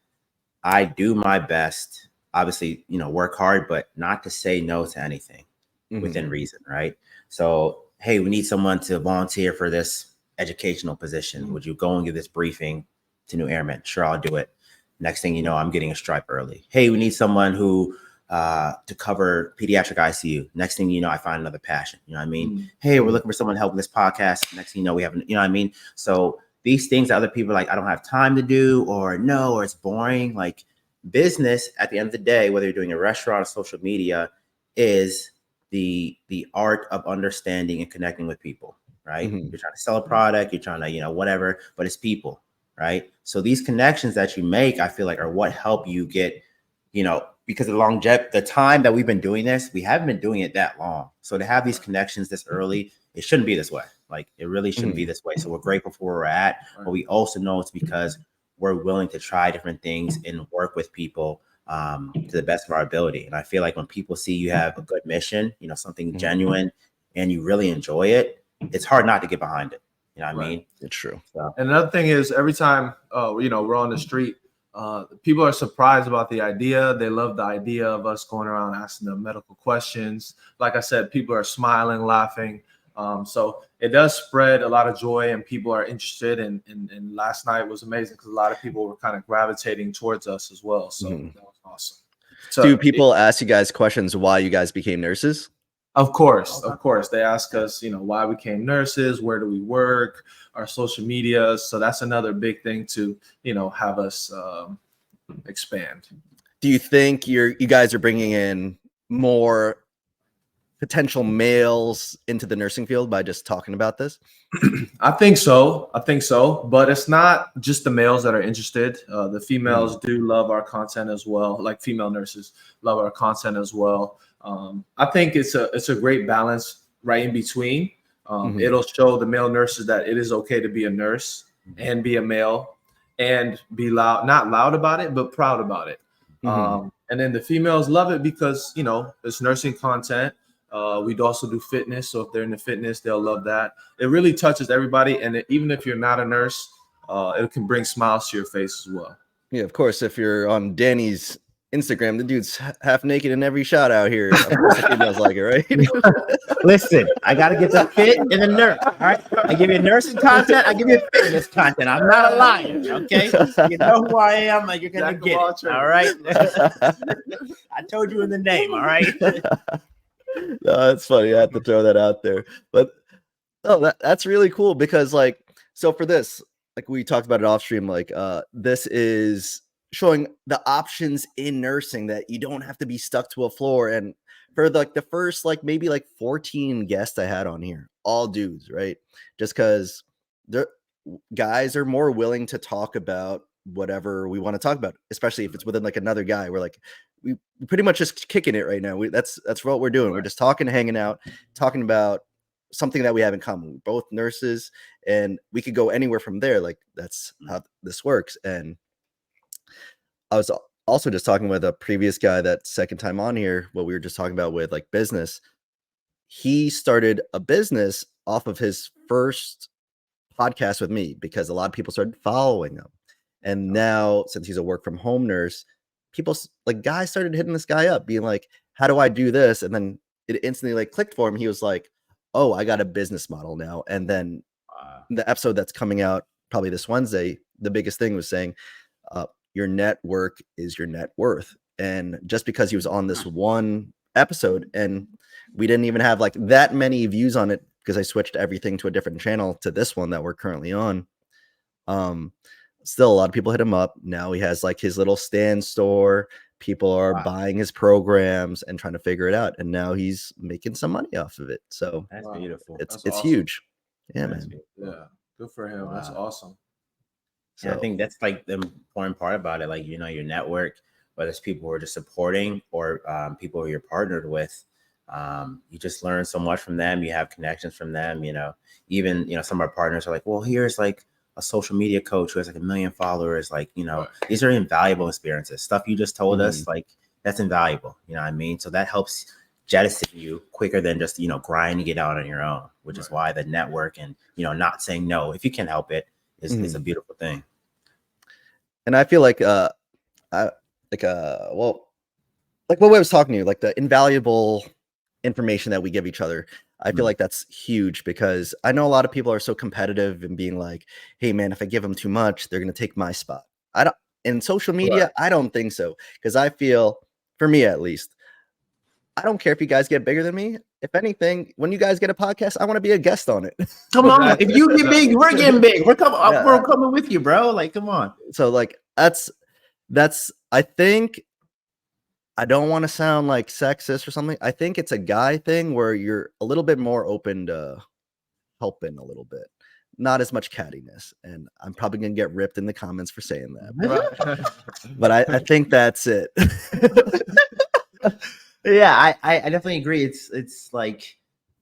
I do my best, obviously, you know, work hard, but not to say no to anything within reason, right? So, hey, we need someone to volunteer for this educational position. Would you go and give this briefing to new airmen? Sure, I'll do it. Next thing you know, I'm getting a stripe early. Hey, we need someone who to cover pediatric ICU. Next thing you know, I find another passion. You know what I mean? Hey, we're looking for someone to help with this podcast. Next thing you know, we have, you know what I mean? So these things that other people are like, I don't have time to do, or no, or it's boring. Like business at the end of the day, whether you're doing a restaurant or social media, is the art of understanding and connecting with people, right? You're trying to sell a product, you're trying to, you know, whatever, but it's people, right? So these connections that you make, I feel like are what help you get, you know, because of the time that we've been doing this, we haven't been doing it that long. So to have these connections this early, it shouldn't be this way. Like it really shouldn't be this way. So we're grateful for where we're at, but we also know it's because we're willing to try different things and work with people to the best of our ability. And I feel like when people see you have a good mission, you know, something genuine, and you really enjoy it, it's hard not to get behind it. You know what I mean? It's true. So. And another thing is every time, you know, we're on the street, people are surprised about the idea. They love the idea of us going around asking them medical questions. Like I said, people are smiling, laughing. So it does spread a lot of joy, and people are interested. And last night was amazing because a lot of people were kind of gravitating towards us as well. So that was awesome. So, do people ask you guys questions why you guys became nurses? Of course. They ask us, you know, why we became nurses, where do we work, our social media. So that's another big thing to, you know, have us expand. do you think you guys are bringing in more potential males into the nursing field by just talking about this? I think so. But it's not just the males that are interested. The females do love our content as well. Like female nurses love our content as well. I think it's a great balance right in between. It'll show the male nurses that it is okay to be a nurse and be a male and be loud, not loud about it, but proud about it. And then the females love it because, you know, it's nursing content. We'd also do fitness. So if they're into fitness, they'll love that. It really touches everybody. And even if you're not a nurse, it can bring smiles to your face as well. Yeah, of course. If you're on Danny's Instagram, the dude's half naked in every shot out here. Of course, the females like it, right? Listen, I got to get the fit and the nurse. All right. I give you nursing content. I give you fitness content. I'm not a liar. Okay. You know who I am. You're going to get it. All right. I told you in the name. All right. No, that's funny. I have to throw that out there. But that's really cool because, like, so for this, like we talked about it off stream, like this is showing the options in nursing that you don't have to be stuck to a floor. And for like the first maybe 14 guests I had on here, all dudes, right? Just because the guys are more willing to talk about whatever we want to talk about, especially if it's within like another guy. We're like, we pretty much just kicking it right now. That's what we're doing. We're just talking, hanging out, talking about something that we have in common. We're both nurses, and we could go anywhere from there. Like that's how this works. And I was also just talking with a previous guy that second time on here, what we were just talking about with like business. He started a business off of his first podcast with me because a lot of people started following him. And now, since he's a work from home nurse, people like guys started hitting this guy up being like, how do I do this? And then it instantly like clicked for him. He was like, oh, I got a business model now. And then the episode that's coming out probably this Wednesday, the biggest thing was saying, your network is your net worth. And just because he was on this one episode and we didn't even have like that many views on it because I switched everything to a different channel to this one that we're currently on. Still a lot of people hit him up. Now he has like his little stand store. People are buying his programs and trying to figure it out. And now he's making some money off of it. So that's beautiful. It's awesome. Huge. Yeah, man. Yeah. Good for him. Wow. That's awesome. So I think that's like the important part about it. Like, you know, your network, whether it's people who are just supporting or people who you're partnered with, you just learn so much from them. You have connections from them, you know, even, you know, some of our partners are like, well, here's like a social media coach who has like 1 million followers. Like, you know, these are invaluable experiences. Stuff you just told us, like that's invaluable. You know what I mean? So that helps jettison you quicker than just, you know, grinding it out on your own, which is why the network and, you know, not saying no, if you can help it is a beautiful thing. And I feel like, well, like what I was talking to you, like the invaluable information that we give each other. I feel like that's huge because I know a lot of people are so competitive and being like, hey man, if I give them too much, they're going to take my spot. In social media, I don't think so. Because I feel, for me at least, I don't care if you guys get bigger than me. If anything, when you guys get a podcast, I want to be a guest on it. Come on. If you get big, we're getting big. We're coming with you, bro. Like, come on. So like, that's, I think, I don't want to sound like sexist or something. I think it's a guy thing where you're a little bit more open to helping a little bit, not as much cattiness. And I'm probably going to get ripped in the comments for saying that. But I think that's it. Yeah, I definitely agree. It's like,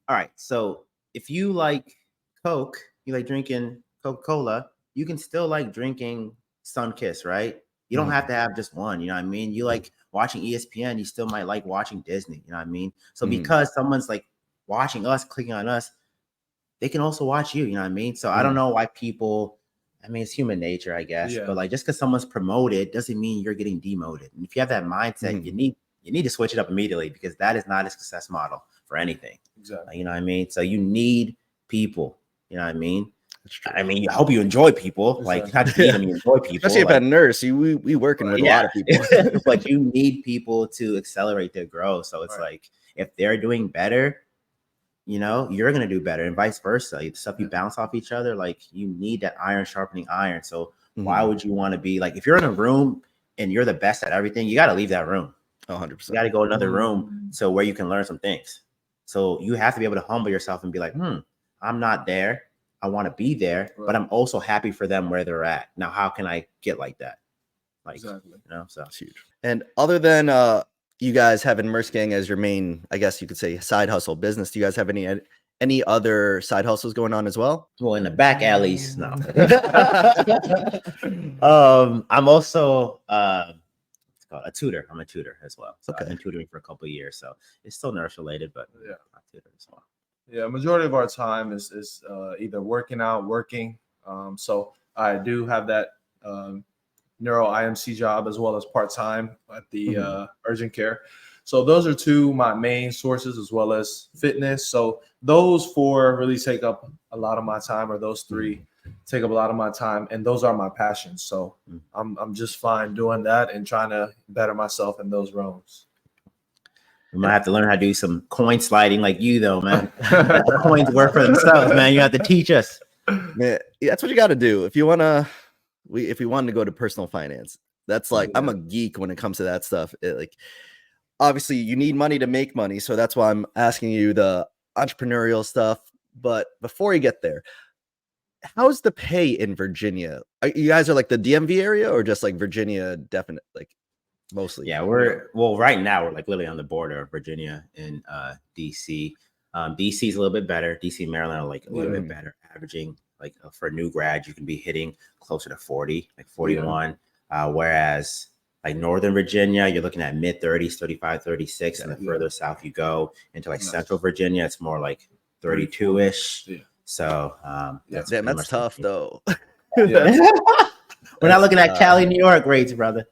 all right, so if you like Coke, you like drinking Coca-Cola, you can still like drinking Sunkist, right? You don't have to have just one, you know what I mean? You like watching ESPN, you still might like watching Disney, you know what I mean? So because someone's like watching us, clicking on us, they can also watch you know what I mean? So I don't know why people, I mean, it's human nature, I guess, but like just because someone's promoted doesn't mean you're getting demoted. And if you have that mindset, you need to switch it up immediately because that is not a success model for anything. Exactly. You know what I mean? So you need people, you know what I mean? I mean, I hope you enjoy people. Like, not just need them, you enjoy people. Especially if at Nurse, we working with a lot of people. But you need people to accelerate their growth. So it's like, if they're doing better, you know, you're going to do better and vice versa. The stuff you bounce off each other, like you need that iron sharpening iron. So why would you want to be like, if you're in a room and you're the best at everything, you got to leave that room. 100%. You got to go another room so where you can learn some things. So you have to be able to humble yourself and be like, I'm not there. I want to be there, but I'm also happy for them where they're at. Now, how can I get like that? Like, Exactly. you know, so it's huge. And other than you guys having Murse Gang as your main, I guess you could say, side hustle business, do you guys have any other side hustles going on as well? Well, in the back alleys, no. I'm also it's called a tutor. I'm a tutor as well. So I've been tutoring for a couple of years. So it's still nurse related, but yeah, I tutor as well. Yeah, majority of our time is either working. So I do have that neuro IMC job as well as part-time at the urgent care. So those are two my main sources, as well as fitness. So those four really take up a lot of my time, or those three take up a lot of my time, and those are my passions. So I'm just fine doing that and trying to better myself in those realms. We might have to learn how to do some coin sliding like you, though, man. Let the coins work for themselves, man. You have to teach us. Man, that's what you got to do if you want to. If we wanted to go to personal finance, that's like I'm a geek when it comes to that stuff. Like, obviously, you need money to make money, so that's why I'm asking you the entrepreneurial stuff. But before you get there, how's the pay in Virginia? You guys are like the DMV area, or just like Virginia? Definite, like mostly. Yeah, right now we're like literally on the border of Virginia and DC. DC is a little bit better. DC, Maryland are like a little bit better, averaging like for a new grad, you can be hitting closer to 40, like 41. Whereas like Northern Virginia, you're looking at mid 30s, 35, 36. And the further south you go into like Central Virginia, it's more like 32 ish. So that's tough though. We're not looking at Cali, New York rates, brother.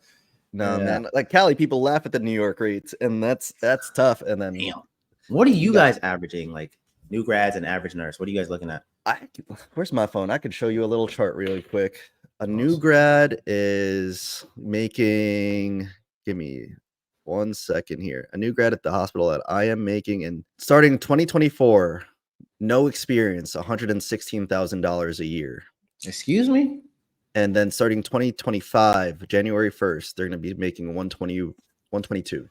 No, man. Like Cali, people laugh at the New York rates, and that's tough. And then, what are you guys averaging? Like new grads and average nurse? What are you guys looking at? Where's my phone? I could show you a little chart really quick. A new grad is making. Give me 1 second here. A new grad at the hospital that I am making, and starting 2024, no experience, $116,000 a year. Excuse me. And then starting 2025, January 1st, they're going to be making 122.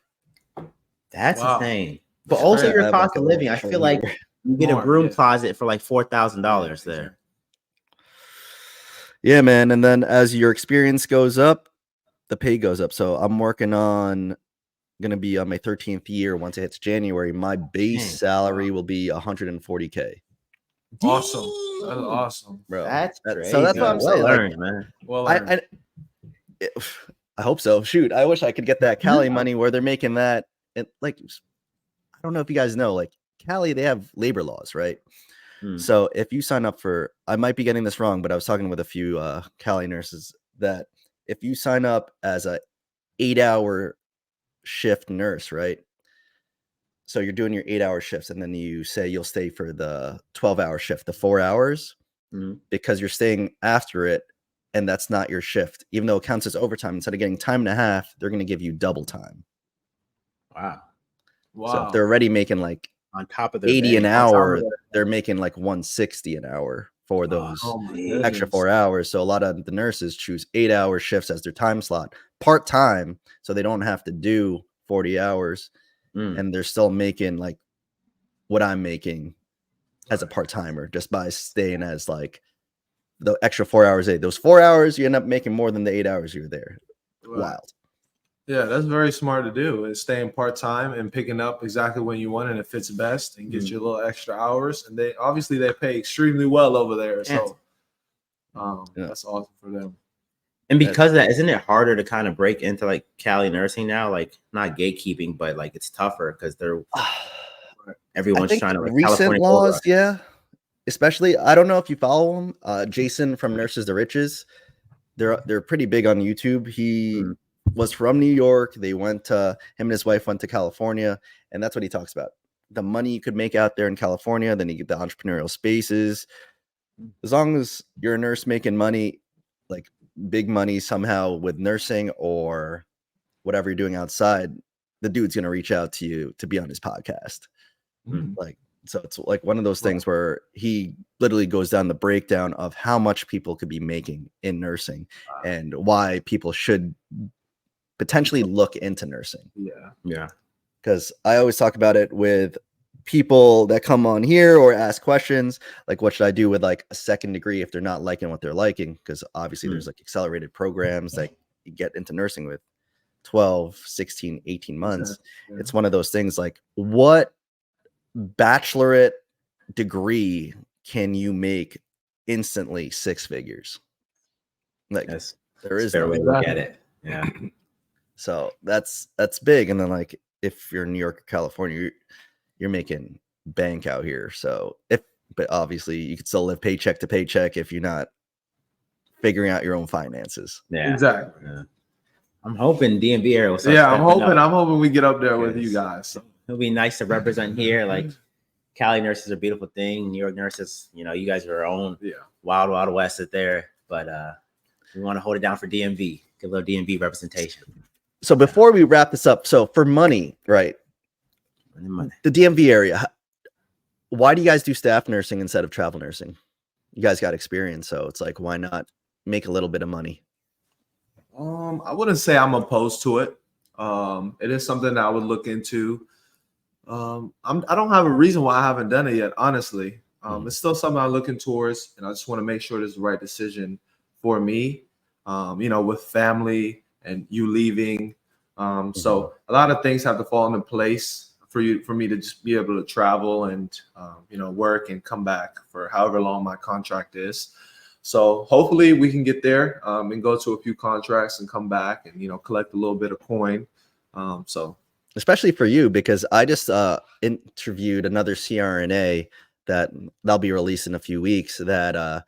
That's insane. But also your cost of living. I feel like you get a broom closet for like $4,000 there. Yeah, man. And then as your experience goes up, the pay goes up. So I'm working on going to be on my 13th year. Once it hits January, my base salary will be $140K. Awesome. That's awesome, bro. That's crazy. So that's what I'm saying. Learned, man. Well, I hope so. Shoot, I wish I could get that Cali money where they're making that. And like, I don't know if you guys know, like Cali, they have labor laws, right? So if you sign up for, I might be getting this wrong, but I was talking with a few Cali nurses that if you sign up as a 8-hour shift nurse, right? So you're doing your 8-hour shifts, and then you say you'll stay for the 12-hour shift, the 4 hours, because you're staying after it, and that's not your shift. Even though it counts as overtime, instead of getting time and a half, they're going to give you double time. Wow. So if they're already making like on top of their 80 an hour, they're making like 160 an hour for those extra 4 hours. So a lot of the nurses choose 8-hour shifts as their time slot, part-time, so they don't have to do 40 hours. And they're still making like what I'm making as a part-timer just by staying as like the extra 4 hours a day. Those 4 hours, you end up making more than the 8 hours you're there. Wild. Yeah, that's very smart to do, is staying part-time and picking up exactly when you want and it fits best and get you a little extra hours. And they pay extremely well over there. So that's awesome for them. And because of that, isn't it harder to kind of break into like Cali nursing now? Like not gatekeeping, but like it's tougher because everyone's trying to like recent California laws, especially I don't know if you follow him, Jason from Nurses to Riches. They're pretty big on YouTube. He was from New York. They went to him and his wife went to California, and that's what he talks about. The money you could make out there in California, then you get the entrepreneurial spaces. As long as you're a nurse making money, like big money somehow with nursing or whatever you're doing outside, the dude's gonna reach out to you to be on his podcast. Like, so it's like one of those things where he literally goes down the breakdown of how much people could be making in nursing and why people should potentially look into nursing. Yeah. Because I always talk about it with people that come on here or ask questions like, what should I do with like a second degree if they're not liking what they're liking? Because obviously there's like accelerated programs that you get into nursing with 12, 16, 18 months. Yeah. It's one of those things like, what bachelorette degree can you make instantly 6 figures? Like, there is fair no way to look at it. Yeah. So that's big. And then like if you're in New York or California, you're making bank out here. So but obviously you could still live paycheck to paycheck if you're not figuring out your own finances. Yeah, exactly. Yeah. I'm hoping DMV area will start. Yeah, I'm hoping we get up there with you guys. So. It'll be nice to represent here. Like Cali nurses are a beautiful thing. New York nurses, you know, you guys are your own wild west out there. But we want to hold it down for DMV. Get a little DMV representation. So before we wrap this up, so for money, right? The DMV area, why do you guys do staff nursing instead of travel nursing? You guys got experience, so it's like, why not make a little bit of money? I wouldn't say I'm opposed to it. It is something that I would look into. I don't have a reason why I haven't done it yet, honestly. It's still something I'm looking towards, and I just want to make sure it's the right decision for me. You know, with family and you leaving, so a lot of things have to fall into place for me to just be able to travel and you know, work and come back for however long my contract is. So hopefully we can get there and go to a few contracts and come back and, you know, collect a little bit of coin. So especially for you, because I just interviewed another CRNA that'll be released in a few weeks, that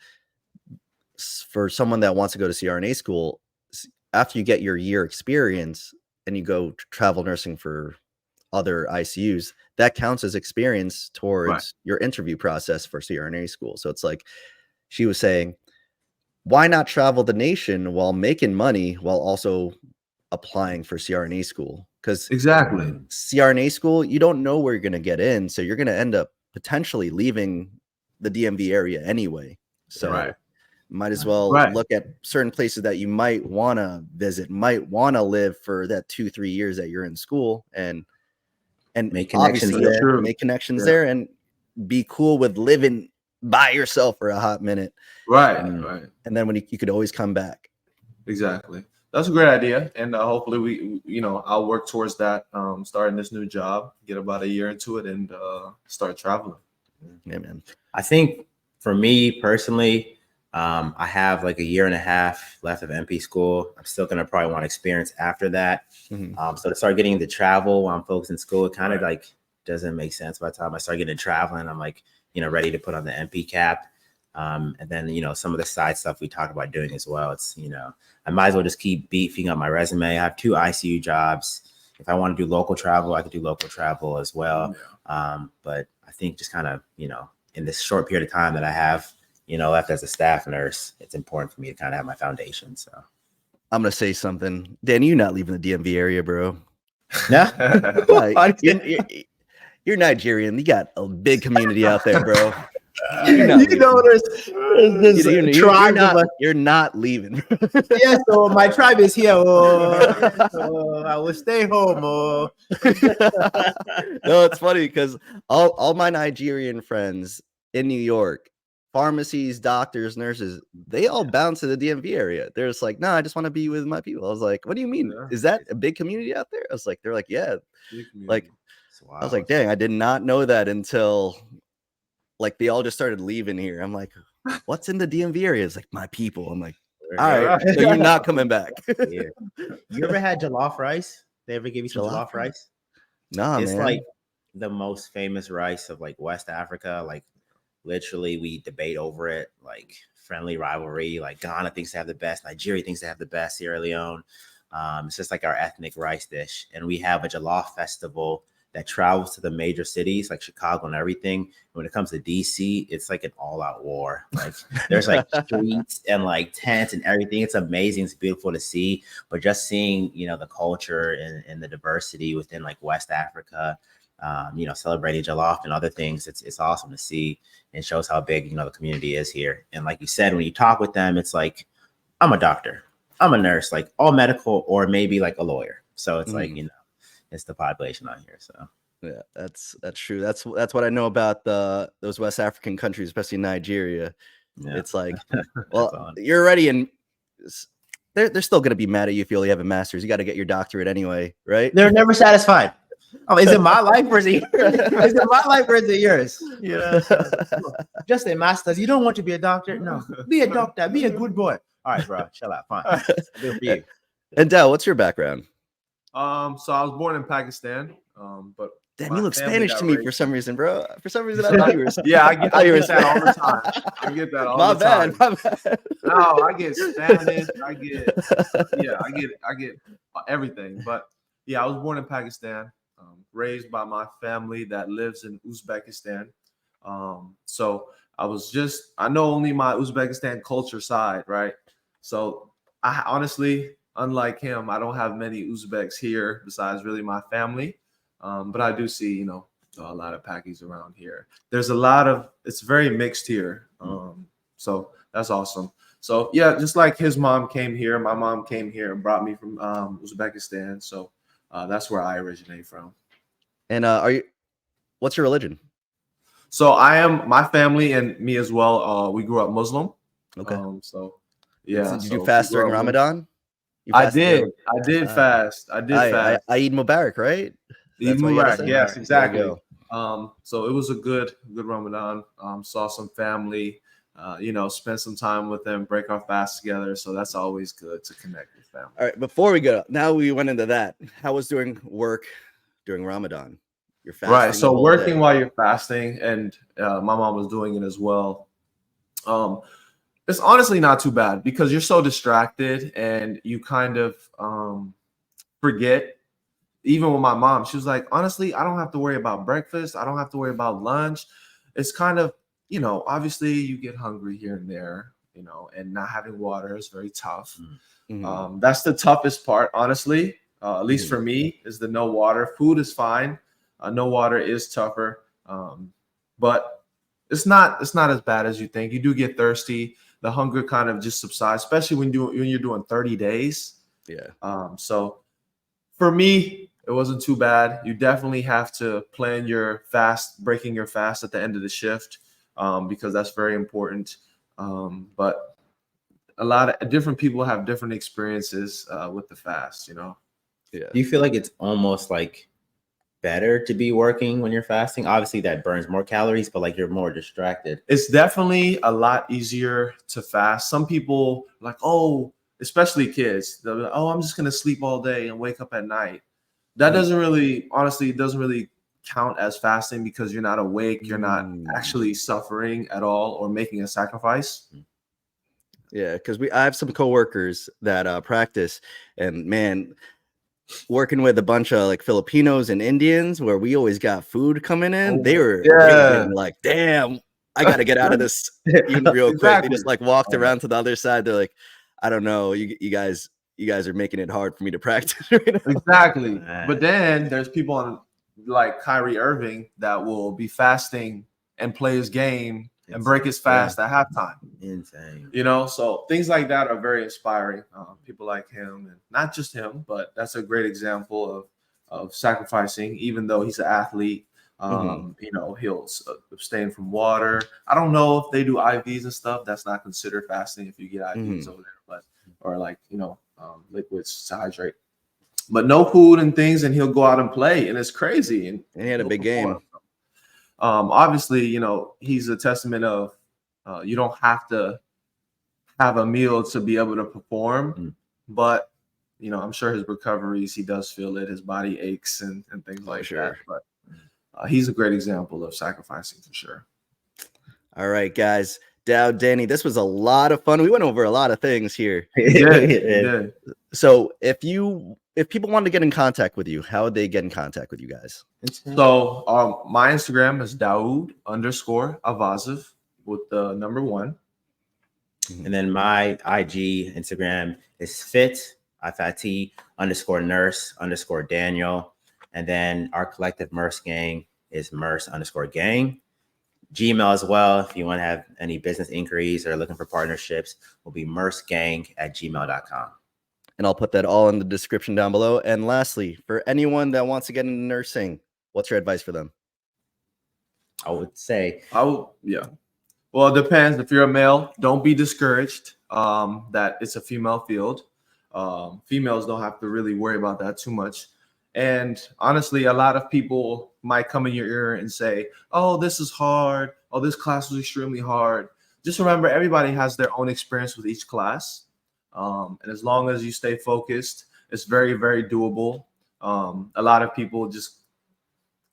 for someone that wants to go to CRNA school, after you get your year experience and you go travel nursing for other ICUs, that counts as experience towards your interview process for CRNA school. So it's like, she was saying, why not travel the nation while making money while also applying for CRNA school? Because exactly, CRNA school, you don't know where you're going to get in. So you're going to end up potentially leaving the DMV area anyway. So might as well look at certain places that you might want to visit, might want to live for that 2-3 years that you're in school, and make connections there, make connections there, and be cool with living by yourself for a hot minute. Right. And then when you could always come back. Exactly. That's a great idea. And hopefully we, you know, I'll work towards that, starting this new job, get about a year into it and start traveling. Yeah, man. I think for me personally, I have like a year and a half left of MP school. I'm still going to probably want experience after that. So to start getting into travel while I'm focused in school, it kind of like doesn't make sense. By the time I start getting into traveling, I'm like, you know, ready to put on the MP cap. And then, you know, some of the side stuff we talked about doing as well. It's, you know, I might as well just keep beefing up my resume. I have 2 ICU jobs. If I want to do local travel, I could do local travel as well. But I think just kind of, you know, in this short period of time that I have, you know, left as a staff nurse, it's important for me to kind of have my foundation. So I'm going to say something. Danny, you're not leaving the DMV area, bro. No, you're Nigerian. You got a big community out there, bro. You know, there's tribes of us. You're not leaving. Yeah, so my tribe is here. I will stay home. No, it's funny because all my Nigerian friends in New York, pharmacies, doctors, nurses, they all bounce to the DMV area. They're just like, no, I just want to be with my people. I was like, what do you mean? Is that a big community out there? I was like, they're like, yeah. Like, I was like, dang, I did not know that until like they all just started leaving here. I'm like, what's in the DMV area? It's like, my people. I'm like, all right, so you're not coming back. Yeah. You ever had jollof rice? They ever give you some jollof rice? No, it's man. like the most famous rice of like West Africa. Like literally we debate over it, like friendly rivalry. Like Ghana thinks they have the best, Nigeria thinks they have the best, Sierra Leone. It's just like our ethnic rice dish. And we have a jollof festival that travels to the major cities like Chicago and everything. When it comes to DC, it's like an all-out war. Like there's like streets and like tents and everything. It's amazing. It's beautiful to see. But just seeing, you know, the culture and the diversity within like West Africa, you know, celebrating jollof and other things, it's awesome to see, and shows how big, you know, the community is here. And like you said, when you talk with them, it's like, I'm a doctor. I'm a nurse, like all medical or maybe like a lawyer. So it's like, you know, it's the population out here. So yeah, that's true. That's what I know about those West African countries, especially Nigeria. yeah. It's like, well, you're already in. They're still gonna be mad at you if you only have a master's. You got to get your doctorate anyway, right? They're never satisfied. Oh, is it my life or is it yours? Is it my life or is it yours? You know, just a master's. You don't want to be a doctor? No, be a doctor. Be a good boy. All right, bro, chill out. Fine. I'll do it for you. And Daud, what's your background? So I was born in Pakistan, but damn, you look Spanish to me for some reason, bro. For some reason, I thought you were. Yeah, I get that all the time. I get that all the time. My bad. No, I get Spanish. I get everything. But yeah, I was born in Pakistan, raised by my family that lives in Uzbekistan. So I know only my Uzbekistan culture side, right? So I honestly, unlike him, I don't have many Uzbeks here besides really my family. But I do see, you know, a lot of Pakis around here. It's very mixed here. So that's awesome. So yeah, just like his mom came here, my mom came here and brought me from Uzbekistan. So that's where I originate from. And what's your religion? So my family and me as well. We grew up Muslim. Okay. So yeah. Did you do fast during Ramadan? I did fast. I Eid Mubarak, right? Eid Mubarak. Yes, exactly. So it was a good Ramadan. Saw some family, you know, spent some time with them, break our fast together. So that's always good to connect with family. All right, before we go, now we went into that. How was doing work during Ramadan? You're fasting, right? So working while you're fasting, and my mom was doing it as well. It's honestly not too bad because you're so distracted and you kind of forget. Even with my mom, she was like, honestly, I don't have to worry about breakfast. I don't have to worry about lunch. It's kind of, you know, obviously you get hungry here and there, you know, and not having water is very tough. That's the toughest part, honestly, at least for me, is the no water. Food is fine. No water is tougher. But it's not as bad as you think. You do get thirsty. The hunger kind of just subsides, especially when you're doing 30 days. Yeah. So for me, it wasn't too bad. You definitely have to plan your fast, breaking your fast at the end of the shift, because that's very important. But a lot of different people have different experiences with the fast, you know? Yeah. Do you feel like it's almost like better to be working when you're fasting? Obviously that burns more calories, but like you're more distracted. It's definitely a lot easier to fast. Some people like, oh, especially kids, they're like, oh, I'm just going to sleep all day and wake up at night. That doesn't really, honestly, it doesn't really count as fasting because you're not awake. You're not actually suffering at all or making a sacrifice. Yeah, because I have some coworkers that practice, and man, working with a bunch of like Filipinos and Indians where we always got food coming in, they were like, damn, I got to get out of this real quick. They just like walked around to the other side. They're like, I don't know, you guys are making it hard for me to practice right now. Exactly. But then there's people on like Kyrie Irving that will be fasting and play his game and break his fast at halftime. Insane. You know, so things like that are very inspiring. People like him, and not just him, but that's a great example of sacrificing, even though he's an athlete. You know, he'll abstain from water. I don't know if they do IVs and stuff. That's not considered fasting if you get IVs over there, but or like, you know, liquids to hydrate. But no food and things, and he'll go out and play, and it's crazy. And he had a big game. Obviously, you know, he's a testament of you don't have to have a meal to be able to perform, but you know, I'm sure his recoveries, he does feel it. His body aches and things like that. But he's a great example of sacrificing for sure. All right, guys. Daud, Danny, this was a lot of fun. We went over a lot of things here. Yeah. So if people want to get in contact with you, how would they get in contact with you guys? So my Instagram is Daud_Avaziv with the number 1. And then my IG Instagram is FIT_nurse_Daniel. And then our collective Murse gang is Murse_gang. Gmail as well. If you want to have any business inquiries or looking for partnerships, will be mursegang@gmail.com. And I'll put that all in the description down below. And lastly, for anyone that wants to get into nursing, what's your advice for them? I would say, yeah. Well, it depends. If you're a male, don't be discouraged that it's a female field. Females don't have to really worry about that too much. And honestly, a lot of people might come in your ear and say, oh, this is hard. Oh, this class was extremely hard. Just remember, everybody has their own experience with each class. And as long as you stay focused, it's very, very doable. A lot of people just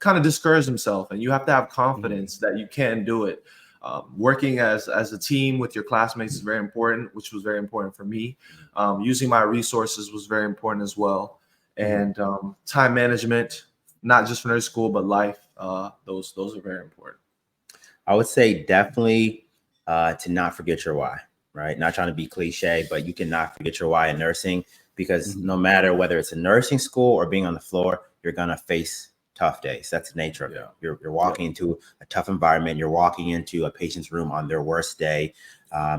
kind of discourage themselves, and you have to have confidence that you can do it. Working as a team with your classmates is very important, which was very important for me. Using my resources was very important as well. And time management, not just for nurse school, but life, those are very important. I would say definitely to not forget your why, right? Not trying to be cliche, but you cannot forget your why in nursing, because no matter whether it's a nursing school or being on the floor, you're going to face tough days. That's the nature of it. You're walking into a tough environment. You're walking into a patient's room on their worst day.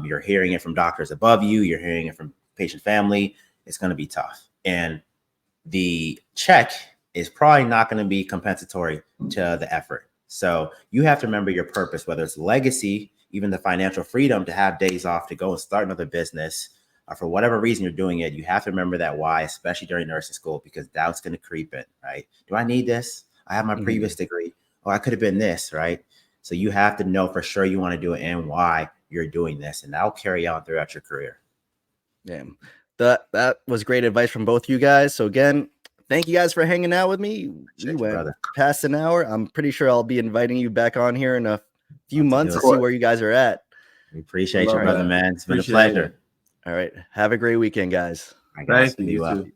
You're hearing it from doctors above you. You're hearing it from patient family. It's going to be tough. And the check is probably not going to be compensatory to the effort. So you have to remember your purpose, whether it's legacy, even the financial freedom to have days off to go and start another business, or for whatever reason you're doing it. You have to remember that why, especially during nursing school, because doubt's going to creep in, right? Do I need this? I have my previous degree. Oh, I could have been this, right? So you have to know for sure you want to do it and why you're doing this, and that'll carry on throughout your career. Yeah, that was great advice from both you guys. So again, thank you guys for hanging out with me. We went past an hour. I'm pretty sure I'll be inviting you back on here in a few months to see where you guys are at. We appreciate you, brother, man. It's been a pleasure. All right. Have a great weekend, guys. Thank you.